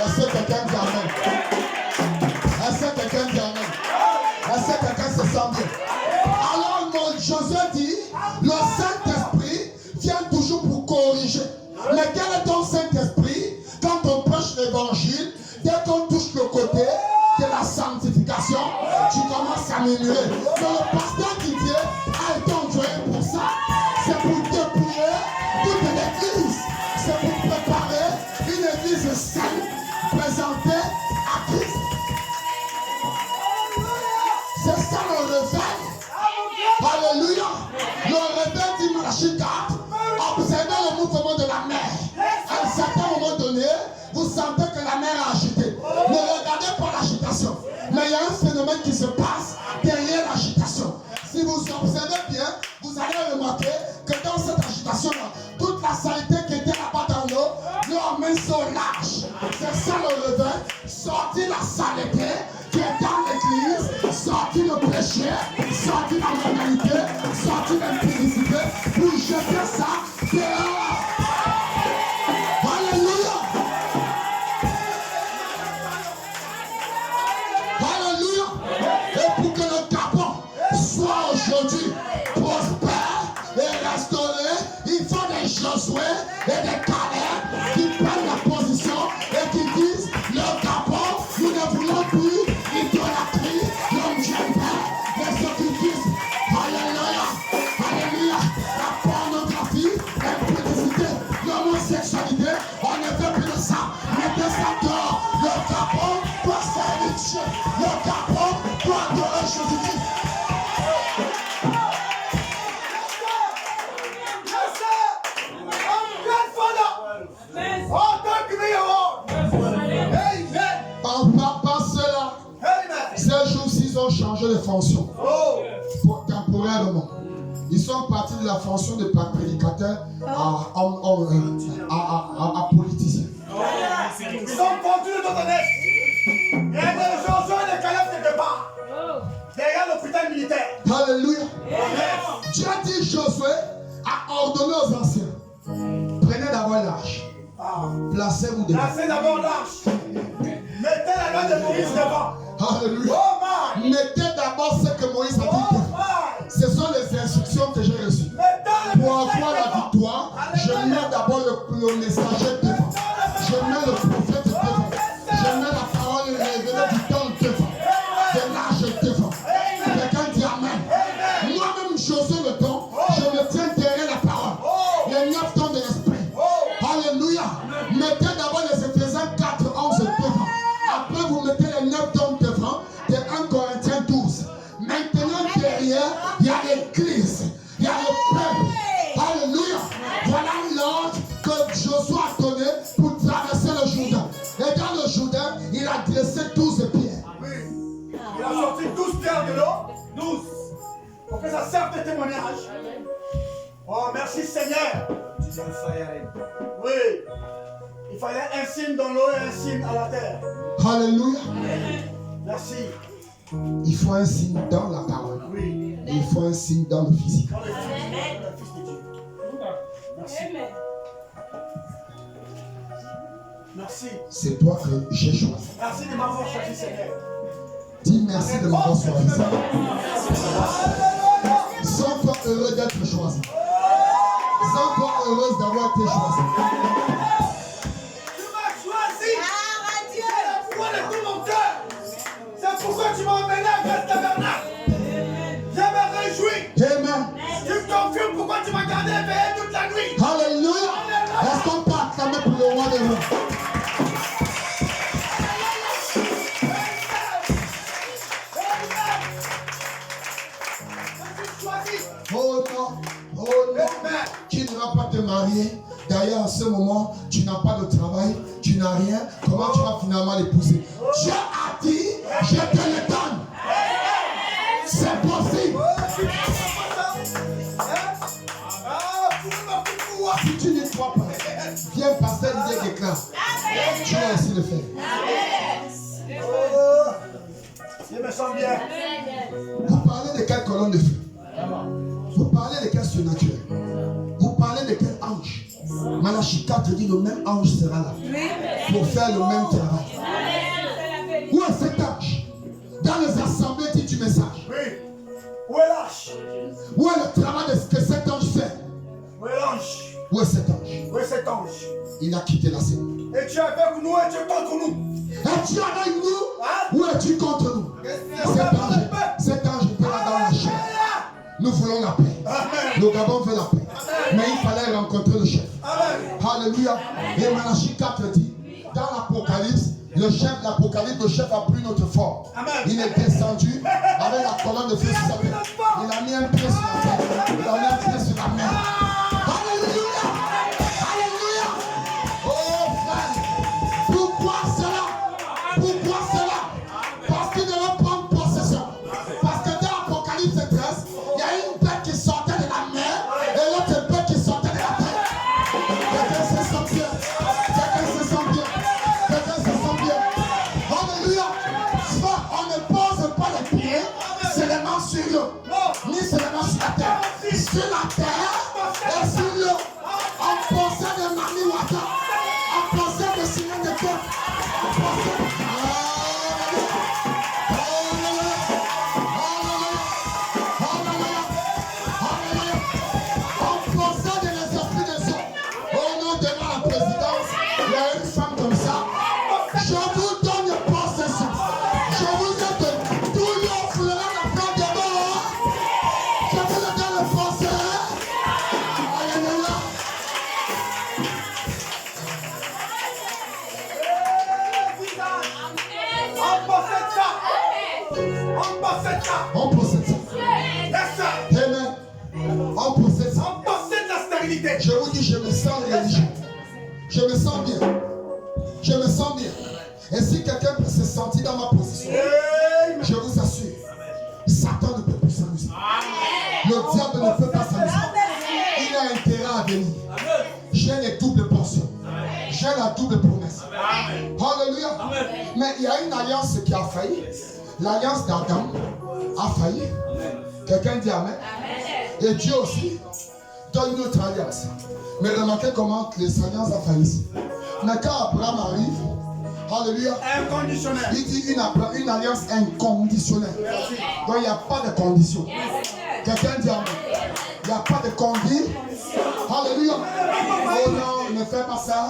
Est-ce que quelqu'un dit amen? Est-ce que quelqu'un dit amen? Est-ce que quelqu'un se sent bien? Alors, Josué dit, le Saint-Esprit C'est pour dépouiller toute l'église. C'est pour préparer une église saine, présentée à Christ. C'est ça le réveil. Alléluia. Le réveil dit Malachie 4. Observez le mouvement de la mer. À un certain moment donné, vous sentez que la mer est agitée. Ne regardez pas l'agitation. Mais il y a un phénomène qui se passe derrière l'agitation. Si vous observez bien, vous allez remarquer que dans cette agitation-là, toute la saleté qui était là-bas dans l'eau, l'eau emmène son large. C'est ça le réveil. Sortir la saleté qui est dans l'église, sortir le péché, sortir la moralité, sortir l'impudicité, pour jeter ça dehors. Alléluia. Alléluia. Et pour que le Gabon soit aujourd'hui prospère et restauré, il faut des Josué et des Caleb qui prennent la position et qui disent le Gabon, nous ne voulons plus l'idolâtrie, l'homme djembé, mais ceux qui disent Alléluia, Alléluia, la pornographie, l'impudicité, l'homosexualité, on ne veut plus de ça. Mettez ça dehors. Le Gabon doit servir Dieu. Le Gabon doit adorer Jésus-Christ. Par cela, ces jours-ci, ils ont changé de fonction. Temporairement. Ils sont partis de la fonction de prédicateur à politicien. Ils sont pendus de notre nez. Il y a des Josué et des Caleb quelque part. Derrière l'hôpital militaire. Alléluia. Dieu dit Josué a ordonné aux anciens. Prenez d'abord l'arche. Placez-vous devant. Placez d'abord l'arche. Mettez la main de Moïse devant. Alléluia. Oh my. Mettez d'abord ce que Moïse a dit. Oh my. Ce sont les instructions que j'ai reçues. Pour avoir la victoire, je mets d'abord le messager devant. Je mets le prophète devant. Je mets la parole révélée du temps devant. De l'âge devant. Quelqu'un dit Amen. Moi-même, Josué le don, je me tiens derrière la parole. Les 9 dons de l'esprit. Alléluia. Mettez d'abord les Éphésiens 4, 11 devant. Après, vous mettez les 9 dons devant de 1 Corinthiens 12. Maintenant, derrière, il y a l'église. Il y a le peuple. Alléluia. Voilà l'ordre que Josué a donné pour traverser le Jourdain. Et dans le Jourdain, il a dressé 12 pierres. Oui. Il a sorti 12 pierres de l'eau. 12. Pour que ça serve de témoignage. Oh, merci Seigneur. Oui. Il fallait un signe dans l'eau et un signe à la terre. Alléluia. Merci. Il faut un signe dans la parole. Oui. Et il faut un signe dans le physique. Dans le Fils de Dieu. Merci. Merci. C'est toi que j'ai choisi. Merci de m'avoir choisi, Seigneur. Dis merci de m'avoir choisi. Alléluia. Sens-toi heureux d'être choisi. Sens-toi heureuse d'avoir été choisi. Tu m'as choisi. C'est la foi de tout mon cœur. C'est pourquoi tu m'as emmené à Grâce Tabernacle. Je me réjouis. Amen. Tu me confirmes pourquoi tu m'as gardé éveillé toute la nuit. Alléluia. Est-ce qu'on peut acclamer pour le roi des rois? Oh non, tu ne vas pas te marier. D'ailleurs, en ce moment, tu n'as pas de travail, tu n'as rien. Comment tu vas finalement l'épouser? Dieu a dit, je te le donne. C'est possible. Si tu ne crois pas, viens pasteur Didier déclare. Tu vas aussi le faire. Je me sens bien. Vous parlez de quelle colonne de feu? Vous parlez de quel surnaturel? Vous parlez de quel ange? Malachie 4 dit le même ange sera là pour faire le même travail. Où est cet ange? Dans les assemblées dit du message. Oui. Où est l'ange? Où est le travail que cet ange fait? Où est l'ange? Où est cet ange? Où est cet ange? Il a quitté la scène. Et tu es avec nous et tu es contre nous. Es-tu avec nous? Ou es-tu contre nous? Cet ange était là dans la chair. Nous voulons la paix. Amen. Le Gabon veut la paix. Mais il fallait rencontrer le chef. Alléluia. Et Malachie 4 dit, dans l'Apocalypse, le chef a pris notre fort. Il est descendu avec la colonne de feu sur sa tête. Il a mis un pied sur la terre. Il a mis un pied sur la mer. Alléluia. Alléluia. Oh frère. Pourquoi cela? Pourquoi cela? Parce qu'il devait prendre possession. Parce que dans l'Apocalypse 13, il y a une bête qui sortait de la mer et l'autre bête qui sortait de la terre. Quelqu'un se sent bien. Quelqu'un se sent bien. Quelqu'un se sent bien. Alléluia. Soit on ne pose pas les pieds seulement sur l'eau, ni seulement sur la terre. Sur la terre et sur l'eau. On possède de Mami Wata. On possède de Simon de Côte. On possède. On possède ça. Amen. On possède ça. On possède la stérilité. Je vous dis, je me sens religieux. Je me sens bien. Je me sens bien. Et si quelqu'un peut se sentir dans ma position, je vous assure, Satan ne peut plus s'amuser. Le diable ne peut pas s'amuser. Il a intérêt à venir. J'ai les doubles portions. J'ai la double promesse. Alléluia. Mais il y a une alliance qui a failli. L'alliance d'Adam a failli. Quelqu'un dit Amen. Et Dieu aussi donne une autre alliance. Mais remarquez comment les alliances ont failli. Mais quand Abraham arrive, alléluia, Inconditionnel. il dit une alliance inconditionnelle. Donc il n'y a pas de condition. Quelqu'un dit Amen. Il n'y a pas de condition. Alléluia. Oh non, ne fais pas ça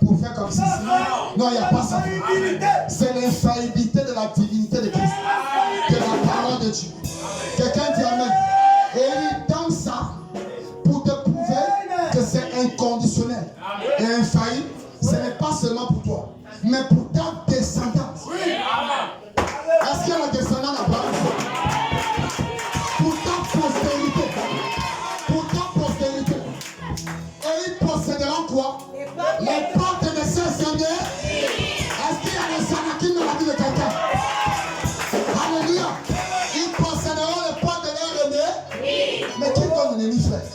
pour faire comme ceci. Non, il n'y a pas ça. C'est l'infaillibilité de la divinité de Christ. De la parole de Dieu. Quelqu'un dit Amen. Et il donne ça pour te prouver que c'est inconditionnel. Et infaillible, ce n'est pas seulement pour toi, mais pour ta descendance. Est-ce qu'il y a la descendance d'Abraham? Pour ta postérité. Pour ta postérité. Et ils posséderont quoi? Les portes de Saint-Seigneur. Est-ce qu'il y a les Sanakim dans la vie de quelqu'un? Alléluia. Ils posséderont les portes de leur aîné. Mais qui est ton ennemi, frère?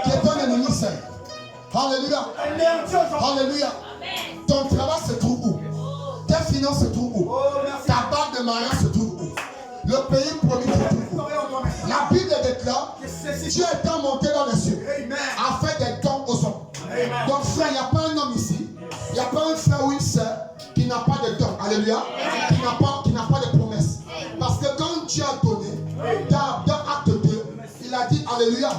Qui est ton ennemi, frère? Alléluia. Alléluia. Ton travail se trouve où? Tes finances se trouvent où? Ta bague de mariage se trouve où? Le pays promis se trouve où? La Bible déclare, Dieu étant monté dans les cieux, a fait des dons aux hommes. Donc frère, il n'y a pas un homme ici, il n'y a pas un frère ou une soeur qui n'a pas de dons. Alléluia. Qui n'a pas de promesses. Parce que quand Dieu a donné, dans Acte 2, il a dit, Alléluia,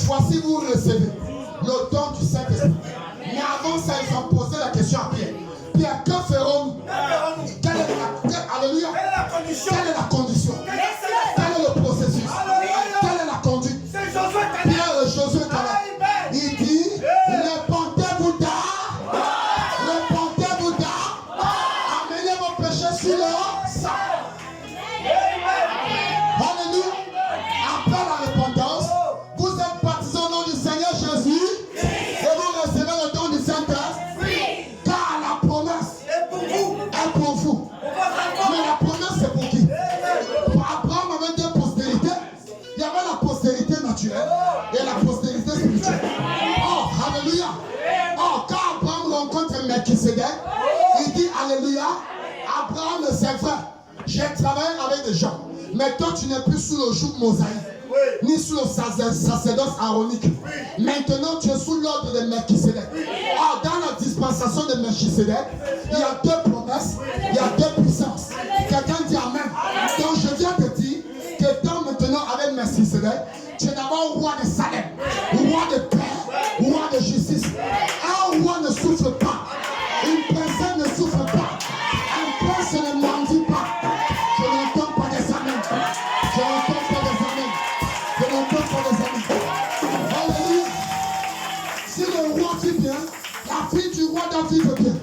voici vous recevez le don du Saint-Esprit. Mais avant ça, ils ont posé la question à Pierre. Pierre, que ferons-nous? Alléluia. Quelle est la condition? Quel est le processus? Quelle est la conduite? Pierre, Josué, il dit, répentez-vous d'art. Répentez-vous d'art. Amenez vos péchés sur le sang. Alléluia. Après la repentance, vous êtes baptisés au nom du Seigneur Jésus et vous recevez le don du Saint-Esprit. Car la promesse est pour vous. Mais la promesse c'est pour qui? Abraham avait deux postérités. Il y avait la postérité naturelle et la postérité spirituelle. Oh, alléluia. Oh, quand Abraham rencontre Melchisedec, il dit alléluia. Abraham, c'est vrai. J'ai travaillé avec des gens. Mais toi, tu n'es plus sous le joug mosaïque, ni sous le sacerdoce aaronique. Maintenant, tu es sous l'ordre de Melchisedec. Oh, dans la dispensation de Melchisedec, il y a deux promesses, il y a deux puissances. Quelqu'un dit Amen. Donc, je viens te dire que dans maintenant avec Melchisedec, tu es d'abord roi de Salem, roi de paix, roi de justice. Un roi ne souffre pas, une princesse ne souffre pas, un prince ne mendie pas. Je n'entends pas des amens. Je n'entends pas des amens. Je n'entends pas des amens. vit bien, la fille du roi doit vivre bien.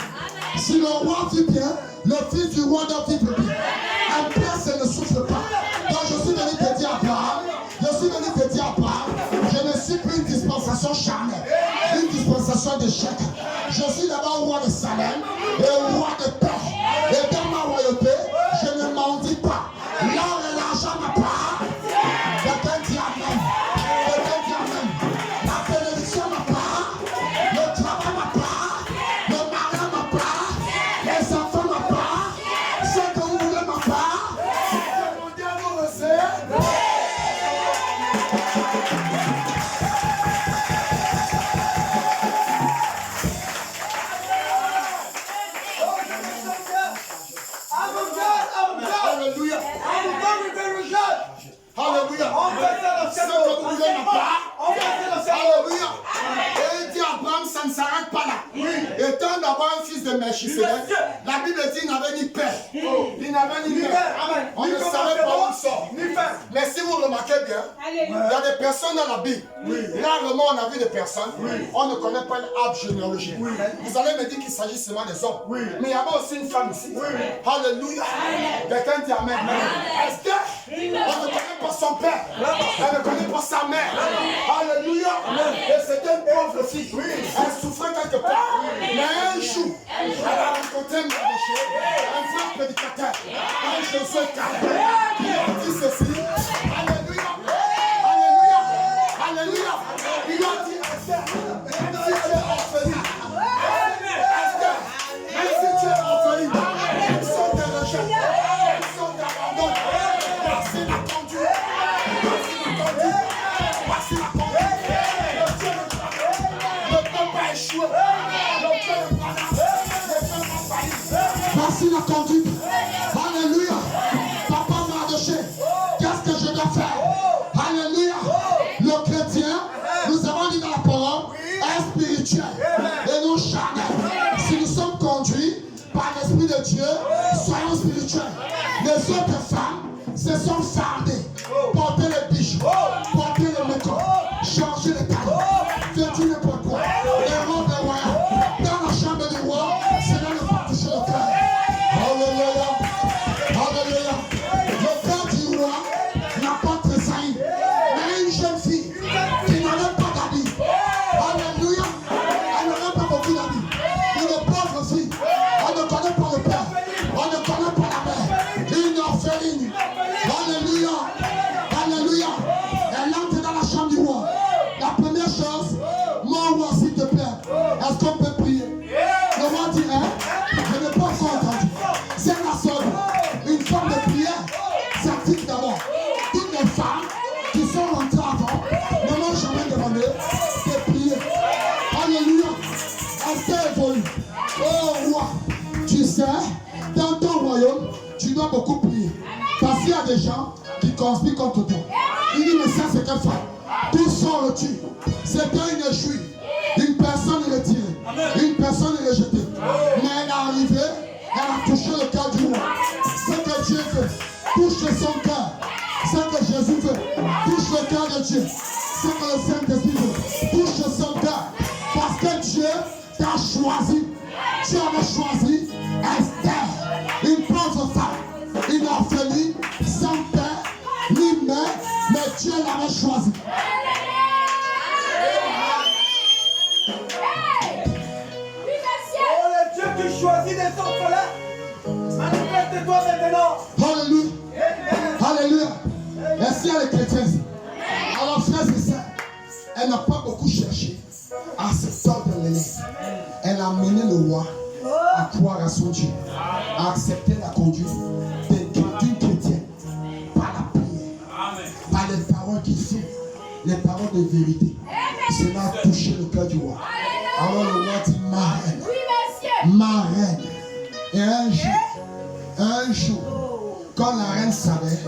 Si le roi vit bien, le fils du roi doit vivre bien. Un prince ne souffre pas. Donc je suis venu te dire, Abraham, je ne suis plus une dispensation charnelle, une dispensation d'échec. Je suis d'abord roi de Salem et roi de paix. Et dans ma royauté, je ne mendie pas. L'or et l'argent ma part. Quelqu'un dit amen. Quelqu'un dit amen. La bénédiction ma part. Le travail ma part. Le mariage ma part. Les enfants ma part. Ce que vous voulez ma part. Mon diable le sait. Alléluia. Alléluia. Ce que vous voulez ma part. Alléluia. Et il dit Abraham, ça ne s'arrête pas là. Étant d'avoir un fils de Melchisedec, la Bible dit qu'il n'avait ni père. Il n'avait ni mère. On ne savait pas où il sort. Mais si vous remarquez bien, il y a des personnes dans la Bible. Rarement on a vu des personnes. On ne connaît pas l'arbre généalogique. Vous allez me dire qu'il s'agit seulement des hommes. Mais il y avait aussi une femme ici. Alléluia. Quelqu'un dit amen. Esther, on ne connaît pas son père. Elle ne connaît pas sa mère. Alléluia. Et c'était une pauvre fille. Elle souffrait quelque part. Mais un jour, elle a rencontré Mardoché, un vrai prédicateur, un Josué Caleb, qui a dit ceci. Alléluia. Alléluia. Alléluia. Il a dit Esther, même si tu es orpheline. Esther, même si tu es orpheline, ils sont tes rejetés, ils sont tes abandonnés. Voici la conduite. Voici la conduite. Voici la conduite. Le Dieu de Israël ne peut pas échouer. Le Dieu de Israël ne peut pas faillir. Voici la conduite. Alléluia. Papa Mardoché, qu'est-ce que je dois faire? Alléluia. Le chrétien, nous avons dit dans la parole, est spirituel et non charnel. Si nous sommes conduits par l'Esprit de Dieu, soyons spirituels. Les autres femmes se sont fardées, porter les bijoux, porter les métaux, changer les talons, vêtir n'importe quoi, les robes de royaume. Dans la chambre du roi, cela ne va toucher le cœur. Alléluia. Alléluia. Le cœur du roi n'a pas tressailli. Mais une jeune fille qui n'avait pas d'habits. Alléluia. Elle n'avait pas beaucoup d'habits. Une pauvre fille. On ne connaît pas le père. On ne connaît pas la mère. Une orpheline. Alléluia. Alléluia. Elle entre dans la chambre du roi. La première chose, mon roi, s'il te plaît, est-ce qu'on peut prier? Le roi dit, hein? Je n'ai pas encore entendu. C'est la seule. Une forme de prière. Ça dit d'abord. Toutes les femmes qui sont rentrées avant ne m'ont jamais demandé de prier. Alléluia. Esther évolue. Oh roi, tu sais, dans ton royaume, tu dois beaucoup prier. Parce qu'il y a des gens qui conspirent contre toi. Il dit, mais ça c'est quelle femme? Tous sont retus. C'était une échouée. Une personne est retirée. Une personne est rejetée. Mais elle est arrivée, elle a touché le cœur du roi. Ce que Dieu veut, touche son cœur. Ce que Jésus veut, touche le cœur de Dieu. Ce que le Saint-Esprit veut, touche son cœur. Parce que Dieu t'a choisi. Dieu avait choisi Esther, une pauvre femme, une orpheline, sans père, ni mère, mais Dieu l'avait choisi. Oh le Dieu qui choisit des orphelins, manifeste-toi maintenant. Alléluia. Alléluia. Merci à les chrétiens. Alors frères et sœurs, elle n'a pas beaucoup cherché à se tordre les lèvres. Elle a mené le roi à croire à son Dieu, à accepter la conduite d'une chrétienne par la prière, par les paroles qu'il fait, les paroles de vérité. Cela a touché le cœur du roi. Alors le roi dit, ma reine. Et un jour, quand la reine savait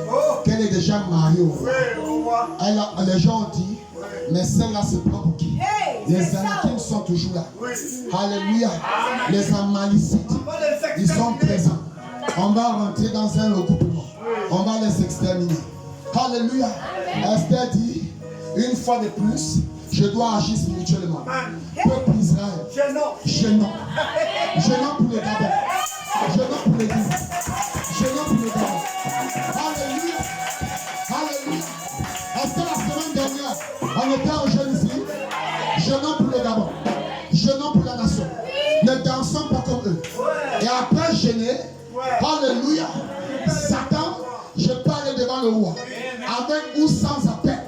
qu'elle est déjà mariée au roi, les gens ont dit, mais celle-là se prend pour qui? Les Anakim sont toujours là. Alléluia. Les Amalicites, ils sont présents. On va rentrer dans un regroupement. On va les exterminer. Alléluia. Esther dit, une fois de plus, Je dois agir spirituellement. Peuple Israël, gênant. Gênant pour le Gabon. Gênant pour l'église. Gênant pour le Gabon. Alléluia. Alléluia. Est-ce que la semaine dernière, on était en jeûne ici? Gênant pour le Gabon. Gênant pour la nation. Ne dansons pas comme eux. Et après gêner, alléluia, Satan, je peux aller devant le roi. Avec ou sans appel.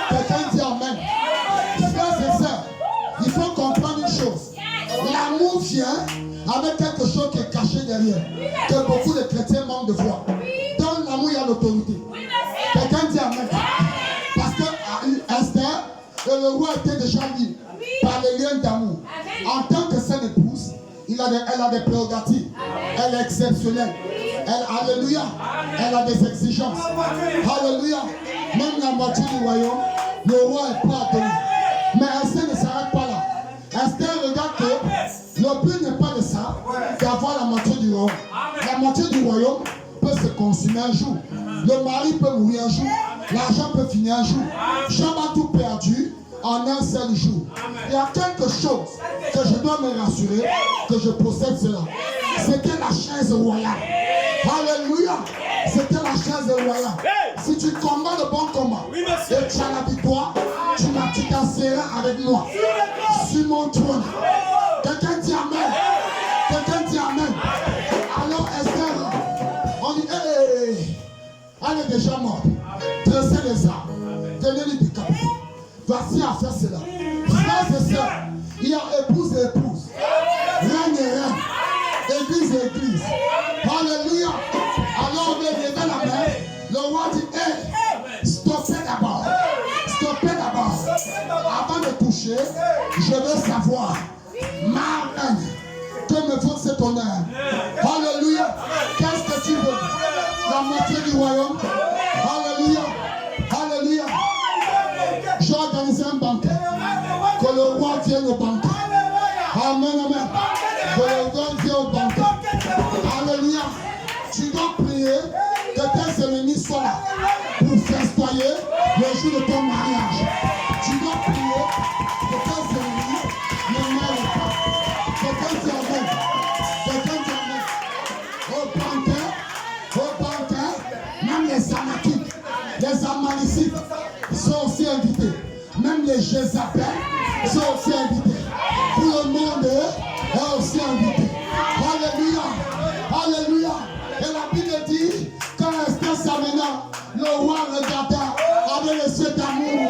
Quelqu'un dit amen. Frères et sœurs, il faut comprendre une chose. L'amour vient avec quelque chose qui est caché derrière. Que beaucoup de chrétiens manquent de foi. Dans l'amour, il y a l'autorité. Quelqu'un dit amen. Parce que Esther, le roi était déjà lié par les liens d'amour. En tant que sainte épouse, elle a des prérogatives. Elle est exceptionnelle. Alléluia. Elle a des exigences. Alléluia. Même la moitié du royaume, le roi est prêt à donner. Mais Esther ne s'arrête pas là. Esther regarde que le but n'est pas de ça, d'avoir la moitié du royaume. La moitié du royaume peut se consumer un jour. Le mari peut mourir un jour. L'argent peut finir un jour. Job a tout perdu en un seul jour. Il y a quelque chose que je dois me rassurer que je possède cela. C'était la chaise royale. Alléluia. C'était la chaise royale. Si tu combats le bon combat et tu as la victoire, tu t'asseras avec moi sur mon trône. Quelqu'un dit amen. Quelqu'un dit amen. Alors Esther, on dit, elle est déjà morte. Dressez les armes. Tenez-les décapités. Voici à faire cela. Frères et sœurs, il y a épouse et épouse. Reine et reine. Église et église. Alléluia. Alors on vient lever la main. Le roi dit, stoppez d'abord. Stoppez d'abord. Avant de toucher, je veux savoir, ma reine, que me vaut cet honneur? Alléluia. Qu'est-ce que tu veux? La moitié du royaume. Alléluia. Alléluia. J'ai organisé un banquet. Que le roi vienne au banquet. Amen, amen. Que le roi vienne au banquet. Alléluia. Tu dois prier que tes ennemis soient là pour festoyer le jour de ton mariage. Tu dois prier que tes ennemis ne meurent pas. Quelqu'un dit amen. Quelqu'un dit amen. Au banquet, même les Anakites, les Amalicites sont aussi invités. Même les Jézabel sont aussi invités. Tout le monde est aussi invité. Alléluia. Alléluia. Et la Bible dit, quand Esther s'amena, le roi regarda avec les yeux d'amour.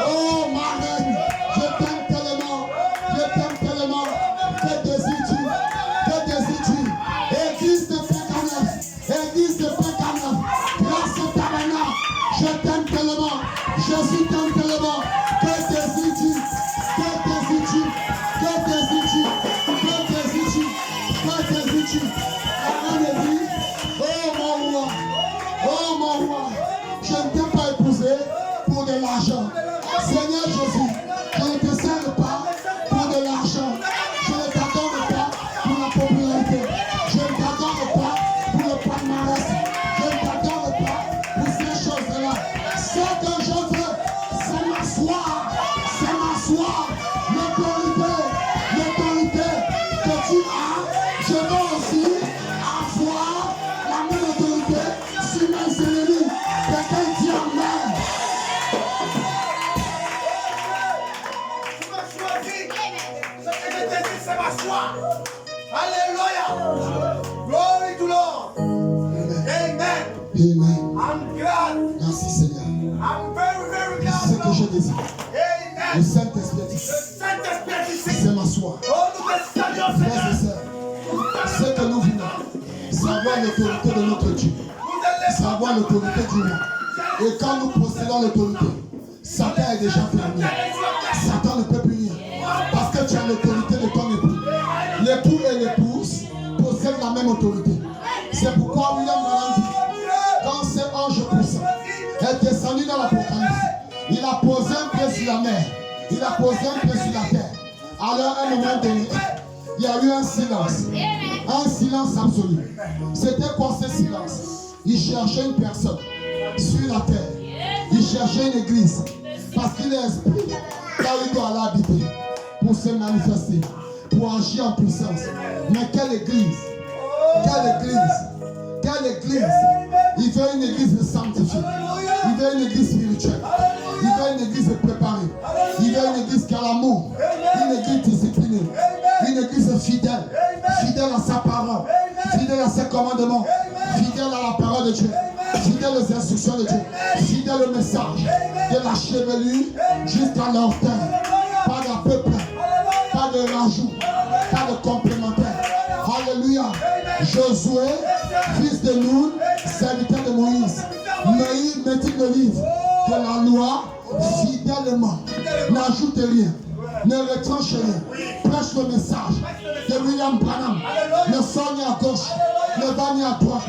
Oh ma reine, je t'aime tellement. Je t'aime tellement. Que désires-tu? Que désires-tu? Église de Pécanef. Église de Pécanef. Grâce au tabernacle. Je t'aime tellement. Jésus t'aime tellement. Que désires-tu? Que désires-tu? Que désires-tu? Que désires-tu? Que désires-tu? Oh mon roi, je ne t'ai pas épousé pour de l'argent. Seigneur Jésus, je ne te sers pas pour de l'argent. Je ne t'adore pas pour la popularité. Je ne t'adore pas pour le palmarès. Je ne t'adore pas pour ces choses-là. Ce que je veux, c'est m'asseoir. C'est m'asseoir. L'autorité que tu as, je veux aussi avoir la même autorité sur mes ennemis. Quelqu'un dit amen. Tu m'as choisi. Ce que je te dis, c'est m'asseoir. Alléluia. Glory to Lord. Amen. Amen. I'm glad. Merci Seigneur. I'm very, very glad. C'est ce que je désire. Le Amen. Saint-Esprit Le Saint-Esprit est ici. c'est m'asseoir. Oh, nous te saluons, Frères et Seigneur. sœurs, ce que nous vivons, savoir l'autorité de notre Dieu, savoir l'autorité du roi. Et quand nous possédons l'autorité, Satan est déjà fermé. Satan ne peut plus rien. Parce que tu as l'autorité de ton époux. L'époux et l'épouse possèdent la même autorité. C'est pourquoi William Branham dit, quand cet ange puissant est descendu dans l'Apocalypse, il a posé un pied sur la mer, il a posé un pied sur la terre. Alors à un moment donné, il y a eu un silence absolu. C'était quoi ce silence? Il cherchait une personne sur la terre. Il cherchait une église. Parce qu'il est esprit. là où il doit aller habiter, pour se manifester, pour agir en puissance. Mais quelle église? Quelle église? Quelle église? Il veut une église sanctifiée. Il veut une église spirituelle. Il veut une église préparée. Il veut une église qui a l'amour. Une église disciplinée. Une église fidèle. Fidèle à sa parole. Fidèle à ses commandements. Fidèle à la parole de Dieu. Fidèle aux instructions de Dieu. Fidèle au message. De la chevelure jusqu'à l'orteil. Pas de peuple. Pas de rajout. Pas de complémentaire. Alléluia. Josué, fils de Nun, serviteur de Moïse. Moïse met-il le livre de la loi fidèlement. N'ajoute rien. Ne retranche rien. Prêche le message de William Branham. Ne sort ni à gauche, ne va ni à droite.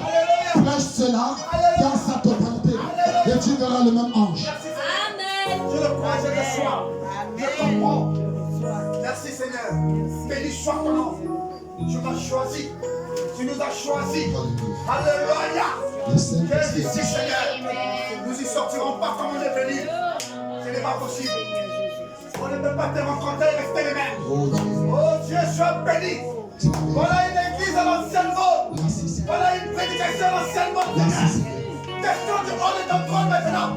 Prêche cela dans sa totalité. Et tu verras le même ange. Amen. Je le crois, je le sois. Je comprends. Merci Seigneur. Béni soit ton nom. Tu m'as choisi. Tu nous as choisis. Alléluia. Qu'est-ce ici, Seigneur? Nous y sortirons pas comme on est venu. Ce n'est pas possible. On ne peut pas te rencontrer et rester les mêmes. Oh Dieu, sois béni. Voilà une église à l'ancienne mode. Voilà une prédication à l'ancienne mode. Descends du haut de ton trône maintenant.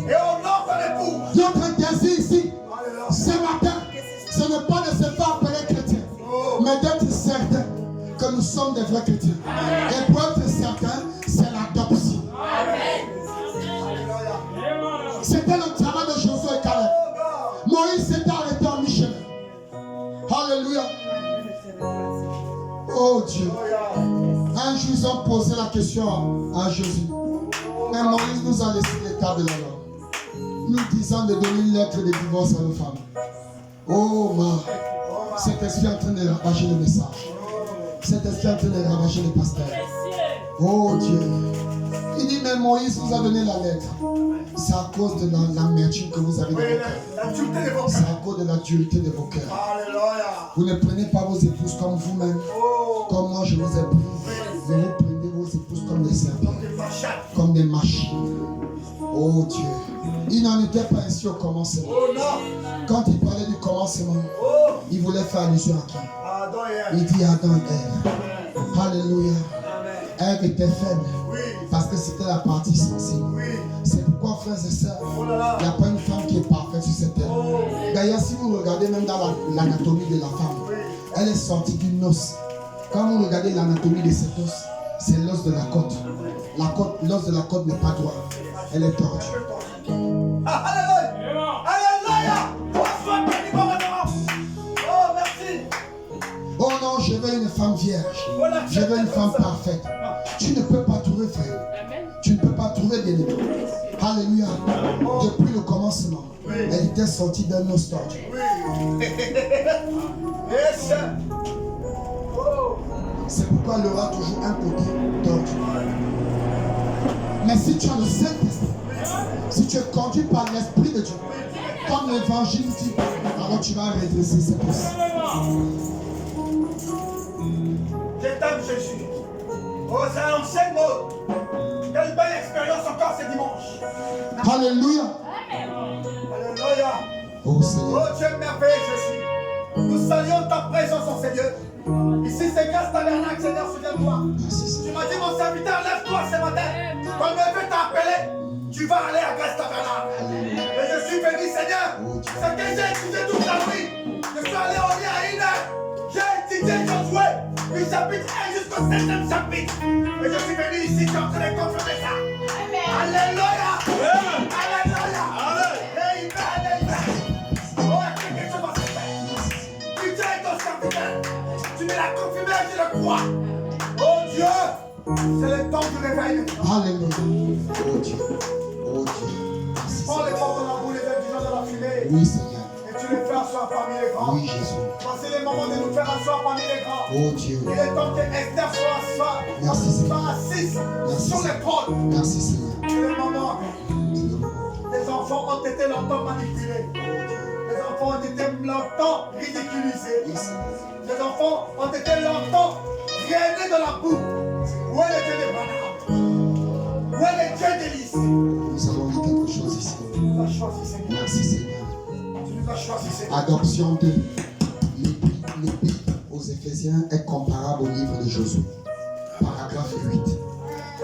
Et honore ton époux. Notre désir ici, ce matin, ce n'est pas de se faire appeler chrétien, mais d'être certain que nous sommes des vrais chrétiens. Et pour être certain, c'est l'adoption. C'était le travail de Josué et Caleb. Moïse s'était arrêté en mi-chemin. Alléluia. Oh Dieu. Un jour, ils ont posé la question à Jésus. Mais Moïse nous a laissé l'état de la loi, nous disant de donner une lettre de divorce à nos femmes. Oh ma, cet esprit est en train de ravager le message. Cet esprit est en train de ravager les pasteurs. Oh Dieu. Il dit, mais Moïse vous a donné la lettre. C'est à cause de l'amertume que vous avez dans vos cœurs. C'est à cause de la dureté de vos cœurs. Vous ne prenez pas vos épouses comme vous-même. Comme moi je vous ai pris. Mais vous prenez vos épouses comme des serpents. Comme des machines. Oh Dieu. Il n'en était pas ainsi au commencement. Quand il parlait du commencement, il voulait faire allusion à qui? Il dit Adam et Ève. Alléluia. Ève était faible. Parce que c'était la partie sensible. C'est pourquoi, frères et sœurs, il n'y a pas une femme qui est parfaite sur cette terre. D'ailleurs, si vous regardez même dans l'anatomie de la femme, elle est sortie d'une os. Quand vous regardez l'anatomie de cet os, c'est l'os de la côte. L'os de la côte n'est pas droit. Elle est tordue. Alléluia. Alléluia. Oh, merci. Oh non, je veux une femme vierge. Je veux une femme parfaite. Tu ne peux pas trouver, frère. Tu ne peux pas trouver, bien-aimé. Alléluia. Depuis le commencement, elle était sortie d'un os tordu. C'est pourquoi elle aura toujours un côté tordu. Mais si tu as le Saint-Esprit, si tu es conduit par l'Esprit de Dieu, comme l'évangile dit, alors tu vas redresser cette os. Je t'aime Jésus. Oh, c'est un ancien mot. Quelle belle expérience encore ce dimanche. Alléluia. Alléluia. Oh Seigneur. Oh Dieu merveilleux Jésus. Nous saluons ta présence, oh Seigneur. Ici c'est Grâce Tabernacle, Seigneur, souviens-toi. Tu m'as dit, mon serviteur, lève-toi ce matin. Quand Dieu t'a appelé, tu vas aller à Grâce Tabernacle. Et je suis béni, Seigneur. C'est que j'ai étudié toute la nuit. Je suis allé au lit à 1h. J'ai étudié Josué, du chapitre 1 jusqu'au 7e chapitre. Et je suis venu ici, tu es en train de confirmer ça. Alléluia. Alléluia. Amen. Oh, est-ce que quelque chose va se faire? Tu es ton serviteur. Tu me l'as confirmé, je le crois. Oh Dieu, c'est le temps du réveil. Alléluia. Oh Dieu. Oh Dieu. Merci, Prends les Seigneur. portes de la boule, les indigents de la fumée. Oui, Seigneur. Et tu les fais asseoir parmi les grands. Oui, Jésus. Voici les moments de nous faire asseoir parmi les grands. Oh Dieu. Il est temps que Esther soit asseoir. Merci, Seigneur. Soit assise Merci, sur les Seigneur. trônes. Merci, Seigneur. C'est le moment. C'est le moment. Les enfants ont été longtemps manipulés. Les enfants ont été longtemps ridiculisés. Oui, Seigneur. Les enfants ont été longtemps traînés dans la boue. Où est le Dieu de Branham? Où est le Dieu d'Élysée? Nous allons dire quelque chose ici. Tu nous as choisi, Seigneur. Merci, Seigneur. Tu nous nous a choisi, Seigneur. Adoption 2. L'épître aux Éphésiens est comparable au livre de Josué. Paragraphe 8.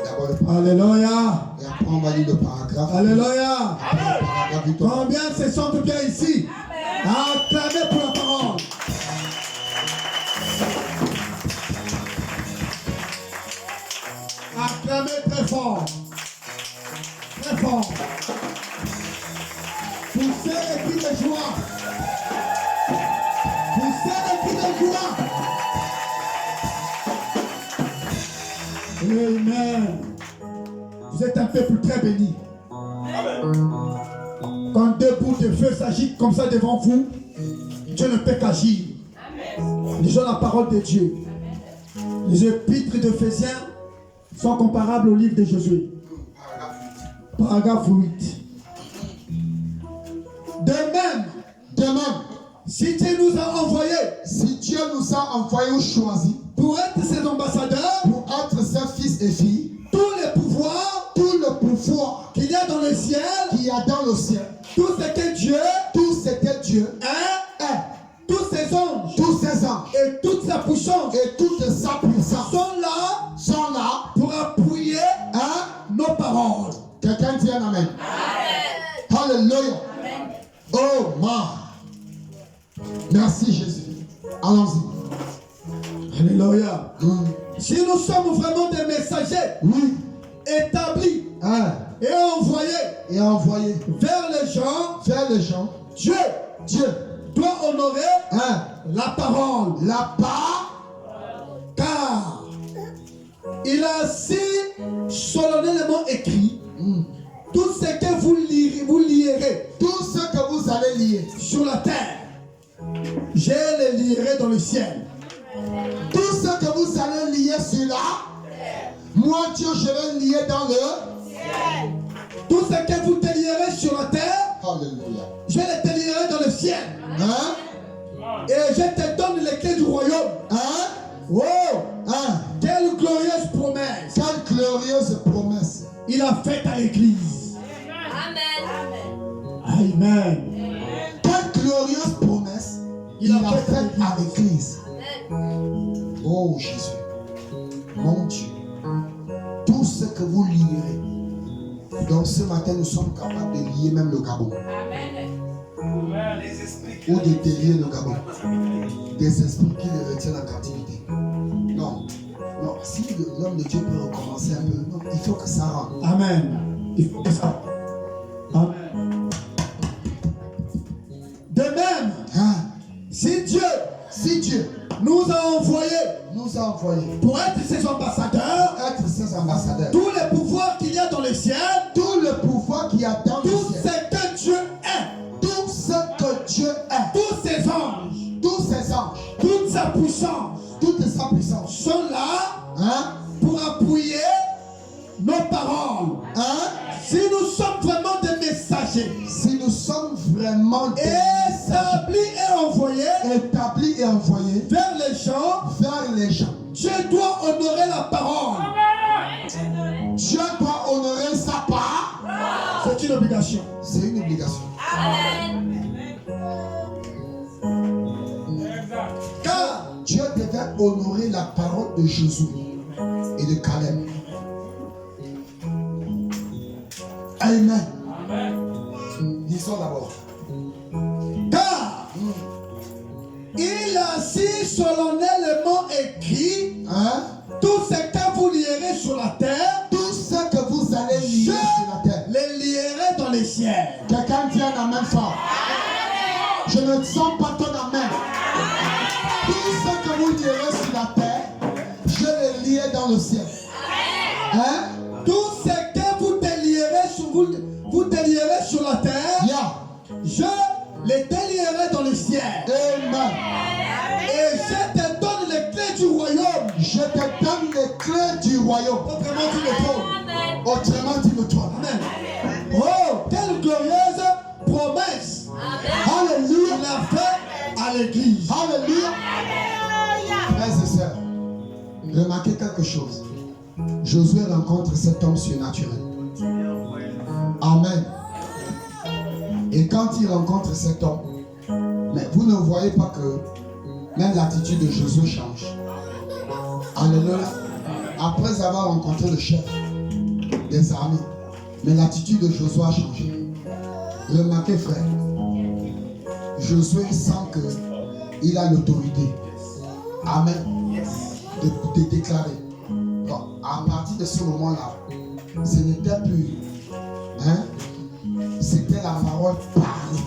D'abord le paragraphe. Alléluia. Et après on va lire le paragraphe. Alléluia. Après le paragraphe 8. Combien se sentent bien ici? Acclamez pour la parole. Acclamez très fort. Très fort. Poussez les cris de joie. Poussez les cris de joie. Amen. Vous êtes un peuple très béni. Quand deux bouts de feu s'agitent comme ça devant vous, Dieu ne peut qu'agir. Lisons la parole de Dieu. Les épîtres d'Éphésiens sont comparables au livre de Josué. Paragraphe 8. De même, si Dieu nous a envoyés ou choisis pour être ses ambassadeurs, pour être ses fils et filles, tout le pouvoir qu'il y a dans le ciel, tout ce que Dieu est, tous ses anges, et toute sa puissance, sont là pour appuyer nos paroles. Quelqu'un dit un amen. Alléluia. Oh, ma. Merci Jésus. Allons-y. Alléluia. Si nous sommes vraiment des messagers, établis et envoyés vers les gens, Dieu doit honorer la parole. Car il a si solennellement écrit tout ce que vous lierez, tout ce que vous allez lier sur la terre, je les lierai dans le ciel. Tout ce que vous allez lier sur la moi Dieu je vais lier dans le ciel. Tout ce que vous délierez sur la terre, Alléluia. Je les délierai dans le ciel. Et je te donne les clés du royaume. Quelle glorieuse promesse. Quelle glorieuse promesse il a faite à l'église. Amen. Quelle glorieuse promesse il a faite à l'église. Oh Jésus, mon Dieu, tout ce que vous lierez. Donc ce matin nous sommes capables de lier même le Gabon. Ou de délier le Gabon. Des esprits qui le retiennent en captivité. Non, si l'homme de Dieu peut recommencer un peu, non, il faut que ça rentre. Amen. Il faut que ça rentre. Amen. De même, si Dieu nous a envoyés pour être ses ambassadeurs, tous les pouvoirs qu'il y a dans le ciel, tout le pouvoir qu'il y a dans le ciel, tout ce que Dieu est, tous ses anges, toute sa puissance, sont là pour appuyer nos paroles. Si nous sommes vraiment des messagers, établis et envoyés vers les gens, Dieu doit honorer la parole. Dieu doit honorer sa part. C'est une obligation. Car Dieu devait honorer la parole de Josué et de Caleb. Amen. Lisons d'abord. Car il a si solennellement écrit tout ce que vous lierez sur la terre, tout ce que vous allez lier sur la terre, les lierez dans les ciels. Quelqu'un dit un amen fort. Je ne sens pas ton amen. Tout ce que vous lierez sur la terre, je les lierai dans le ciel. Tout ce que vous délierez sur la terre, je les délierai dans le ciel. Amen. Et je te donne les clés du royaume. Autrement dit le trône. Amen. Oh, quelle glorieuse promesse. Alléluia. Il a fait à l'église. Alléluia. Frères et sœurs, remarquez quelque chose. Josué rencontre cet homme surnaturel. Amen. Et quand il rencontre cet homme, Mais vous ne voyez pas que même l'attitude de Josué change. Alléluia. Après avoir rencontré le chef des armées, mais l'attitude de Josué a changé. Remarquez, frère, Josué sent qu'il a l'autorité. Amen. De déclarer. Donc, à partir de ce moment-là, ce n'était plus. C'était la parole parlée.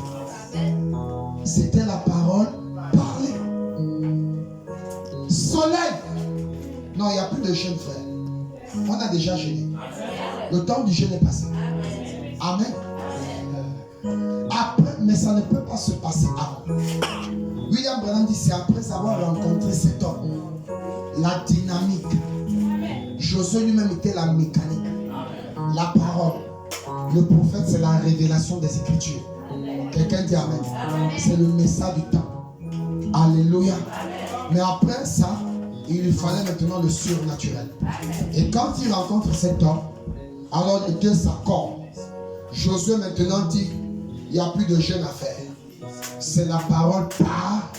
C'était la parole parlée. Soleil. Non, il n'y a plus de jeûne, frère. On a déjà jeûné. Le temps du jeûne est passé. Amen. Après, mais ça ne peut pas se passer avant. William Branham dit, c'est après avoir rencontré cet homme, la dynamique. Josué lui-même était la mécanique, la parole. Le prophète, c'est la révélation des Écritures. Quelqu'un dit Amen. C'est le message du temps. Alléluia. Mais après ça, il lui fallait maintenant le surnaturel. Et quand il rencontre cet homme, alors les deux s'accordent. Josué maintenant dit, il n'y a plus de jeûne à faire. C'est la parole par.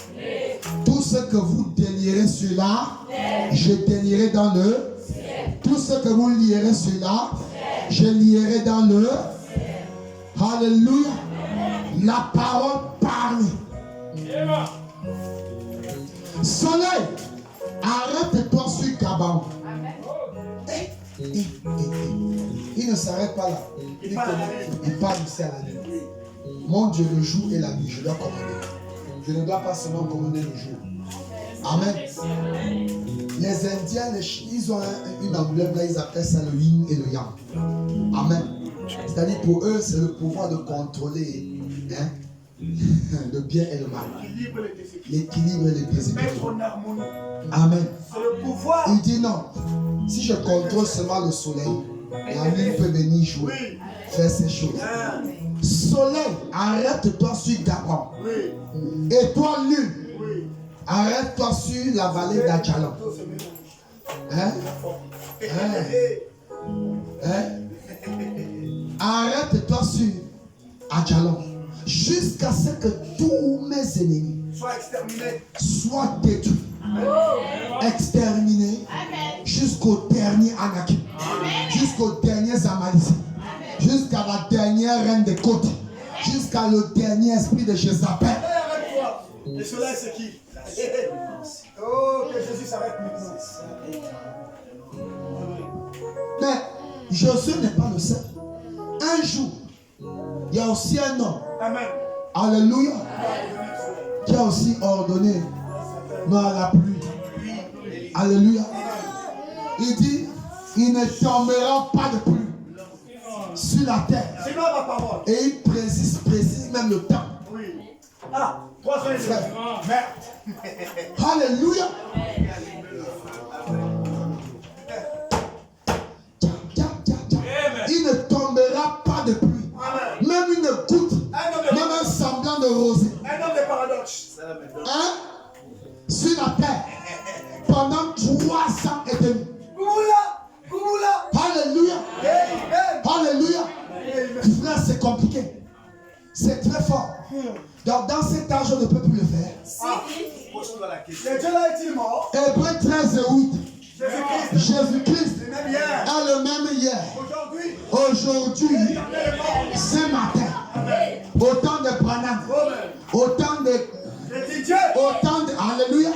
Tout ce que vous délirez sur là, je délierai dans le. Tout ce que vous lierez sur là, je lierai dans le. Alléluia. La parole parle. Soleil, arrête-toi sur Gabon. Il ne s'arrête pas là. Il parle ici à la nuit. Mon Dieu, le jour et la nuit, je dois commander. Je ne dois pas seulement commander le jour. Amen. Les Indiens, ils ont une emblème là, ils appellent ça le yin et le yang. Amen. C'est-à-dire pour eux, c'est le pouvoir de contrôler le bien et le mal. L'équilibre et le déséquilibre. Amen. Il dit non. Si je contrôle seulement le soleil, la lune peut venir jouer, faire ces choses. Soleil, arrête-toi sur Gabon. Et toi, lune, arrête-toi sur la vallée d'Adjalon. Arrête-toi sur Adjalon. Jusqu'à ce que tous mes ennemis soient détruits, exterminés, jusqu'au dernier Anakim, jusqu'au dernier Amalek, jusqu'à la dernière reine des côtes, jusqu'à le dernier esprit de Jézabel. Le soleil, c'est qui? Oh, que Jésus s'arrête maintenant. Mais Josué n'est pas le seul. Un jour, il y a aussi un homme. Amen. Alléluia. Qui a aussi ordonné non à la pluie. Alléluia. Il dit, il ne tombera pas de pluie sur la terre. C'est là ma parole. Et il précise même le temps. Oui. Ah, 3 ans et demi. Merde. Alléluia. Il ne tombera pas de pluie. Amen. Même une goutte. Même un semblant de rosée. Un homme de paradoxe. Sur la terre. Pendant 3 ans et demi. Alléluia. Alléluia. Frère, c'est compliqué. C'est très fort. Donc dans cet âge, on ne peut plus le faire. C'est Dieu là est-il mort? Hébreux 13 et 8. Jésus-Christ. Jésus-Christ est le même hier. Aujourd'hui, ce matin, autant de Branham, autant de Alléluia,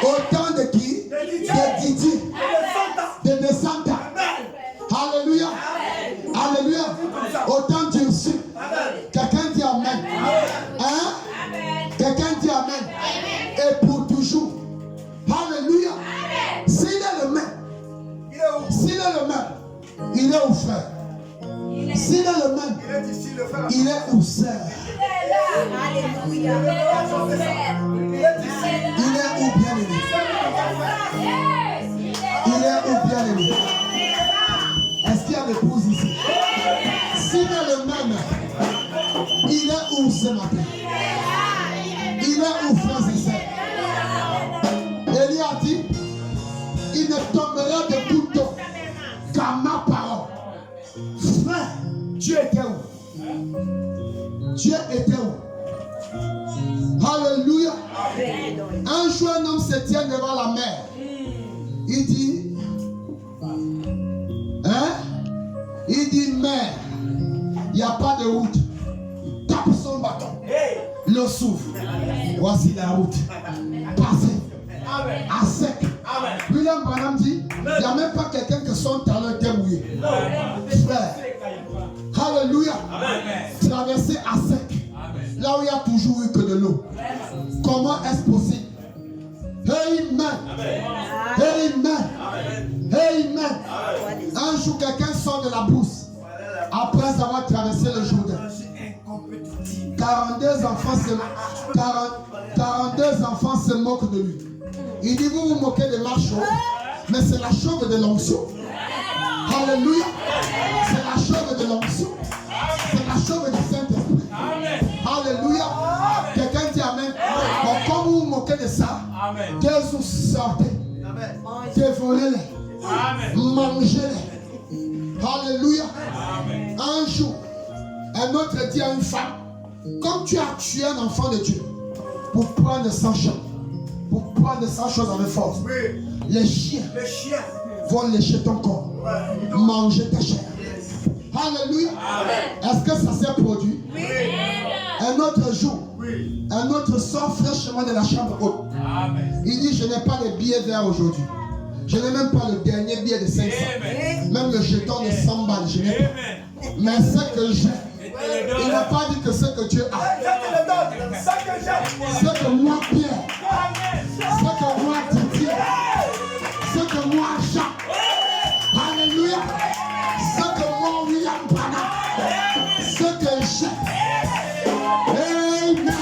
autant de qui? De Didier, de Descenta. Alléluia, Alléluia, autant d'Ursule. Quelqu'un dit Amen. Hein? Quelqu'un dit Amen. Et pour toujours. Alléluia. S'il est le même, s'il est le même, il est où, frère? S'il est le même, il est où, sœur? Alléluia. Il est où, bien aimé? Il est où, bien aimé? Est-ce qu'il y a des pauses ici? S'il est le même, il est où ce matin? Il est où, frères et sœurs? Élie a dit, il ne tombera de couteau qu'à ma parole. Frère, Dieu était où? Dieu était où? Alléluia. Alléluia. Un jour, un homme se tient devant la mer. Il dit, il dit, mère, il n'y a pas de route. Tape son bâton. Le souffle. Voici la route. Passez. À sec. William Branham dit, il n'y a même pas quelqu'un que son talent était mouillé. Frère. Alléluia. Traverser à sec. Là où il y a toujours eu que de l'eau. Comment est-ce possible? Amen. Amen. Amen. Un jour, quelqu'un sort de la brousse après avoir traversé le Jourdain. 42 enfants se moquent de lui. Il dit, vous vous moquez de ma chauve, mais c'est la chauve de l'onction. Alléluia. C'est la chauve de l'onction. C'est la chauve du Saint-Esprit. Alléluia. Quelqu'un dit amen. Bon, quand vous vous moquez de ça, que vous sortez, dévorez-les, mangez-les. Alléluia. Un jour, un autre dit à une femme, comme tu as tué un enfant de Dieu pour prendre 100 choses, avec force, les chiens vont lécher ton corps, manger ta chair. Alléluia. Est-ce que ça s'est produit? Oui. Un autre jour, un autre sort fraîchement de la chambre haute. Il dit, je n'ai pas les billets verts aujourd'hui. Je n'ai même pas le dernier billet de 500. Même le jeton de 100 balles, je n'ai pas. Mais ce que j'ai, il n'a pas dit que ce que Dieu a. Ce que moi, Pierre, ce que moi, Didier, ce que moi, Jacques. Alléluia. Ce que moi, William Branham, ce que j'ai. Amen.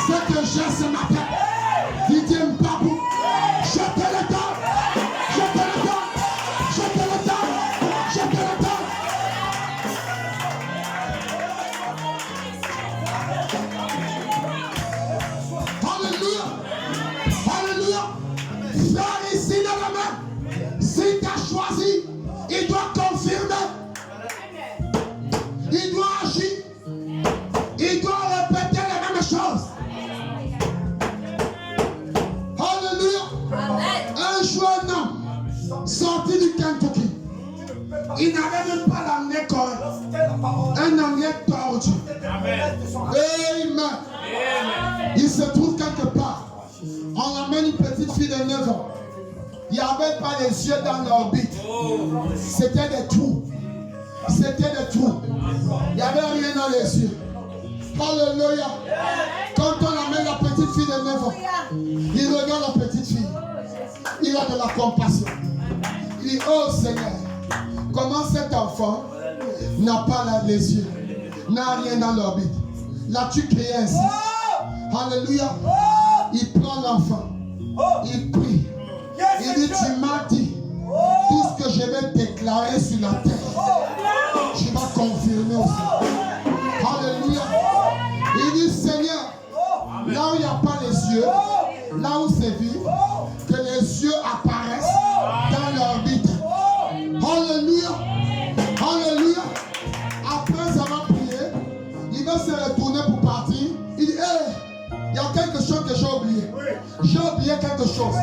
Ce que j'ai ce matin. Didier Mbabou, je te le donne. Je te le donne. Je te le donne. Je te le donne. Alléluia. Alléluia. Frère ici dans la main. Si tu as choisi, il doit confirmer. Il doit agir. Il doit répéter les mêmes choses. Alléluia. Un jour, un homme sorti du Kentucky. Il n'avait même pas l'anglais correct. Un anglais tordu. Amen. Il se trouve quelque part. On amène une petite fille de 9 ans. Il n'y avait pas les yeux dans l'orbite. C'était des trous. C'était des trous. Il n'y avait rien dans les yeux. Alléluia. Quand on amène la petite fille de 9 ans, il regarde la petite fille. Il a de la compassion. Il dit, oh Seigneur, comment cet enfant n'a pas les yeux, n'a rien dans l'orbite. L'as-tu créé ainsi? Alléluia. Il prend l'enfant. Il prie. Il dit, tu m'as dit, tout ce que je vais déclarer sur la terre, tu vas confirmer aussi. Alléluia. Il dit, Seigneur, là où il n'y a pas les yeux, là où c'est vide, que les yeux apparaissent dans l'orbite. Alléluia. Alléluia. Après avoir prié, il va se retourner pour partir. Il dit, hey, il y a quelque chose que j'ai oublié. J'ai oublié quelque chose.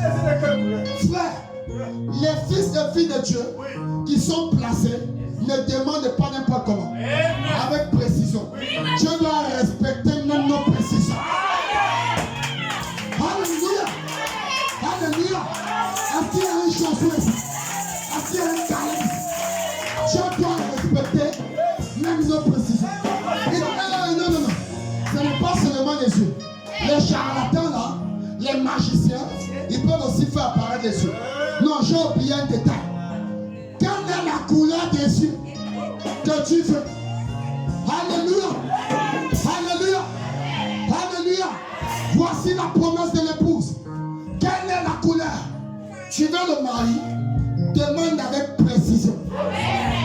Frère, les fils et filles de Dieu qui sont placés ne demandent pas n'importe comment. Avec précision. Dieu doit respecter même nos précisions. Alléluia. Alléluia. Est-ce qu'il y a une chose? Est-ce qu'il y a un calme? Dieu doit respecter même nos précisions. Il dit, non. Ce n'est pas seulement les yeux. Les charlatans là, les magiciens, ils peuvent aussi faire apparaître les yeux. Non, j'ai oublié un détail. Quelle est la couleur des yeux que tu veux? Alléluia. Alléluia. Alléluia. Voici la promesse de l'épouse. Quelle est la couleur? Tu veux le mari? Demande avec précision.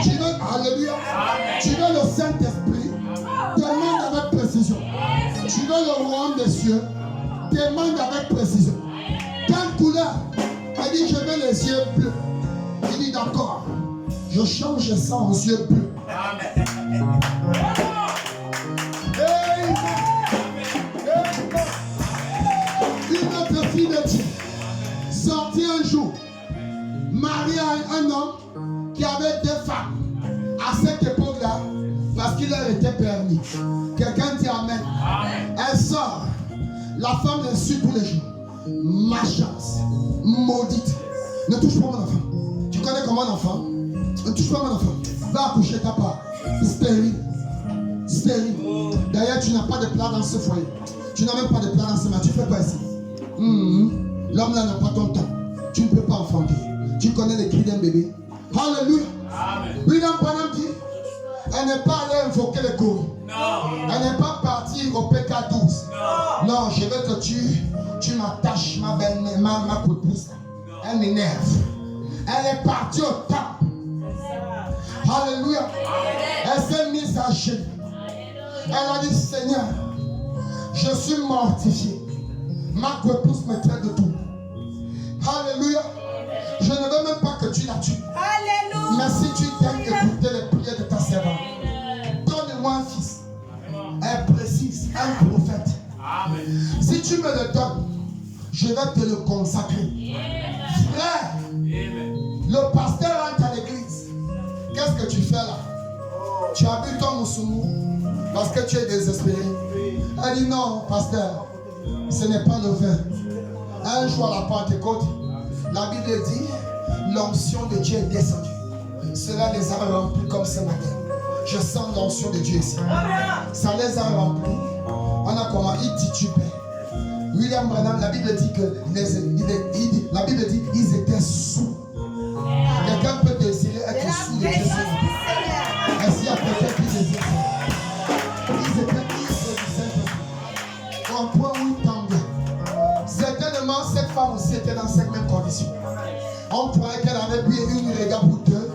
Tu veux, alléluia. Tu veux le Saint-Esprit? Demande avec précision. Tu veux le royaume des cieux? Demande avec précision. Quelle couleur? Elle dit, je veux les yeux bleus. Il dit, d'accord. Je change ça aux yeux bleus. Amen. jour, marié à un homme qui avait 2 femmes. À cette époque-là, parce qu'il leur était permis. Quelqu'un dit Amen. Elle sort. La femme le suit tous les jours. Ma chance. Maudite. Ne touche pas mon enfant. Tu connais comment un enfant? Ne touche pas mon enfant. Va accoucher ta part. Stérile. Stérile. D'ailleurs, tu n'as pas de plat dans ce foyer. Tu n'as même pas de plat dans ce match. Tu fais quoi ici? L'homme là n'a pas ton temps. Tu ne peux pas enfanter. Tu connais les cris d'un bébé. Alléluia. William Branham dit, elle n'est pas allée invoquer les courriers. Elle n'est pas partie au PK12. Non, je veux que tu m'attaches ma belle-mère, ma épouse. Elle m'énerve. Elle est partie au temple. Alléluia. Elle s'est mise à genoux. Elle a dit, Seigneur, je suis mortifiée. Ma épouse me traite de tout. Alléluia. Je ne veux même pas que tu la tues. Alléluia. Mais si tu t'aimes écouter les prières de ta servante, donne-moi un fils. Elle précise, un prophète. Amen. Si tu me le donnes, je vais te le consacrer. Frère, le pasteur rentre à l'église. Qu'est-ce que tu fais là? Tu as bu ton moussoumou parce que tu es désespéré. Elle dit non, pasteur, ce n'est pas le vin. Un jour à la Pentecôte, la Bible dit, l'onction de Dieu est descendue. Cela les a remplis comme ce matin. Je sens l'onction de Dieu ici. Ça les a remplis. On a comment? Ils titubaient. William Branham, la Bible dit que la Bible dit ils étaient sous. Quelqu'un peut désirer être sous de Dieu. Est-ce qu'il y a quelqu'un qui désire ça? Ils étaient ivres du Saint-Esprit. Au point où ils tanguaient. Certainement, cette femme aussi était dans cette même condition. On croyait qu'elle avait bu une regard pour deux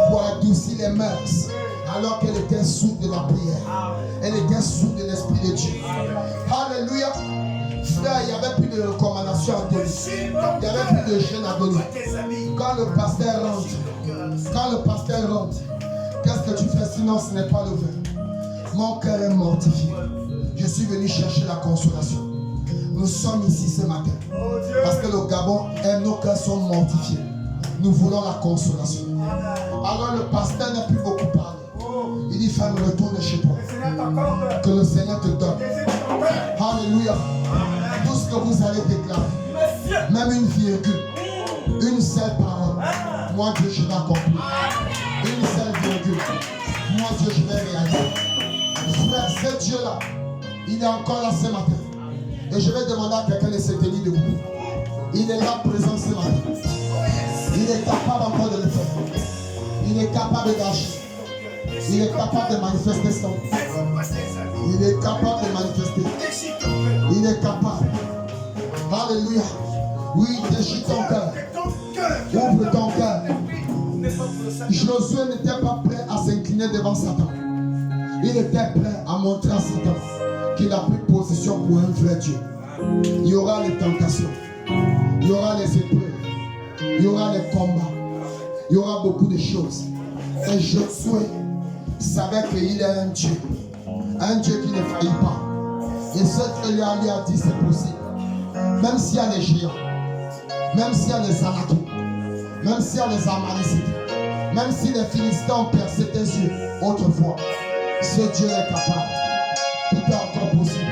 pour adoucir les mœurs. Alors qu'elle était sous de la prière. Elle était sous de l'Esprit de Dieu. Alléluia. Frère, il n'y avait plus de recommandations à donner. Il n'y avait plus de jeûne à donner. Quand le pasteur rentre, qu'est-ce que tu fais? Sinon, ce n'est pas le vin. Mon cœur est mortifié. Je suis venu chercher la consolation. Nous sommes ici ce matin. Parce que le Gabon et nos cœurs sont mortifiés. Nous voulons la consolation. Alors le pasteur n'a plus beaucoup parlé. Il dit, femme, retourne chez toi. Que le Seigneur te donne. Alléluia. Tout ce que vous allez déclarer, même une virgule, une seule parole, moi Dieu je vais accomplir. Une seule virgule, moi Dieu je vais réaliser. Frère, ce Dieu-là, il est encore là ce matin. Et je vais demander à quelqu'un de se tenir debout. Il est là présent ce matin. Il est capable encore de le faire. Il est capable d'agir. Il est capable de manifester son. Il est capable de manifester. Il est capable. Alléluia. Oui, déchire ton cœur. Ouvre ton cœur. Josué n'était pas prêt à s'incliner devant Satan. Il était prêt à montrer à Satan qu'il a pris position pour un vrai Dieu. Il y aura les tentations. Il y aura les épreuves. Il y aura les combats. Il y aura beaucoup de choses. Et Josué savait qu'il est un Dieu. Un Dieu qui ne faillit pas. Et ce que lui a dit, c'est possible. Même s'il y a les géants, même s'il y a les Anakim, même s'il y a les Amalicites, même si les Philistins ont percé tes yeux autrefois, ce Dieu est capable. Tout est encore possible.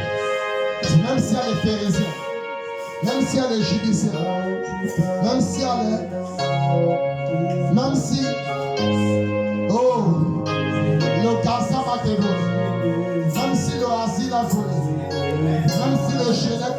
Même s'il y a les Phérésiens, même s'il y a les Judiciaires, même s'il y a les... Même si... Oh, le Gaza va te voler. Même si le asile a volé. Même si le Genève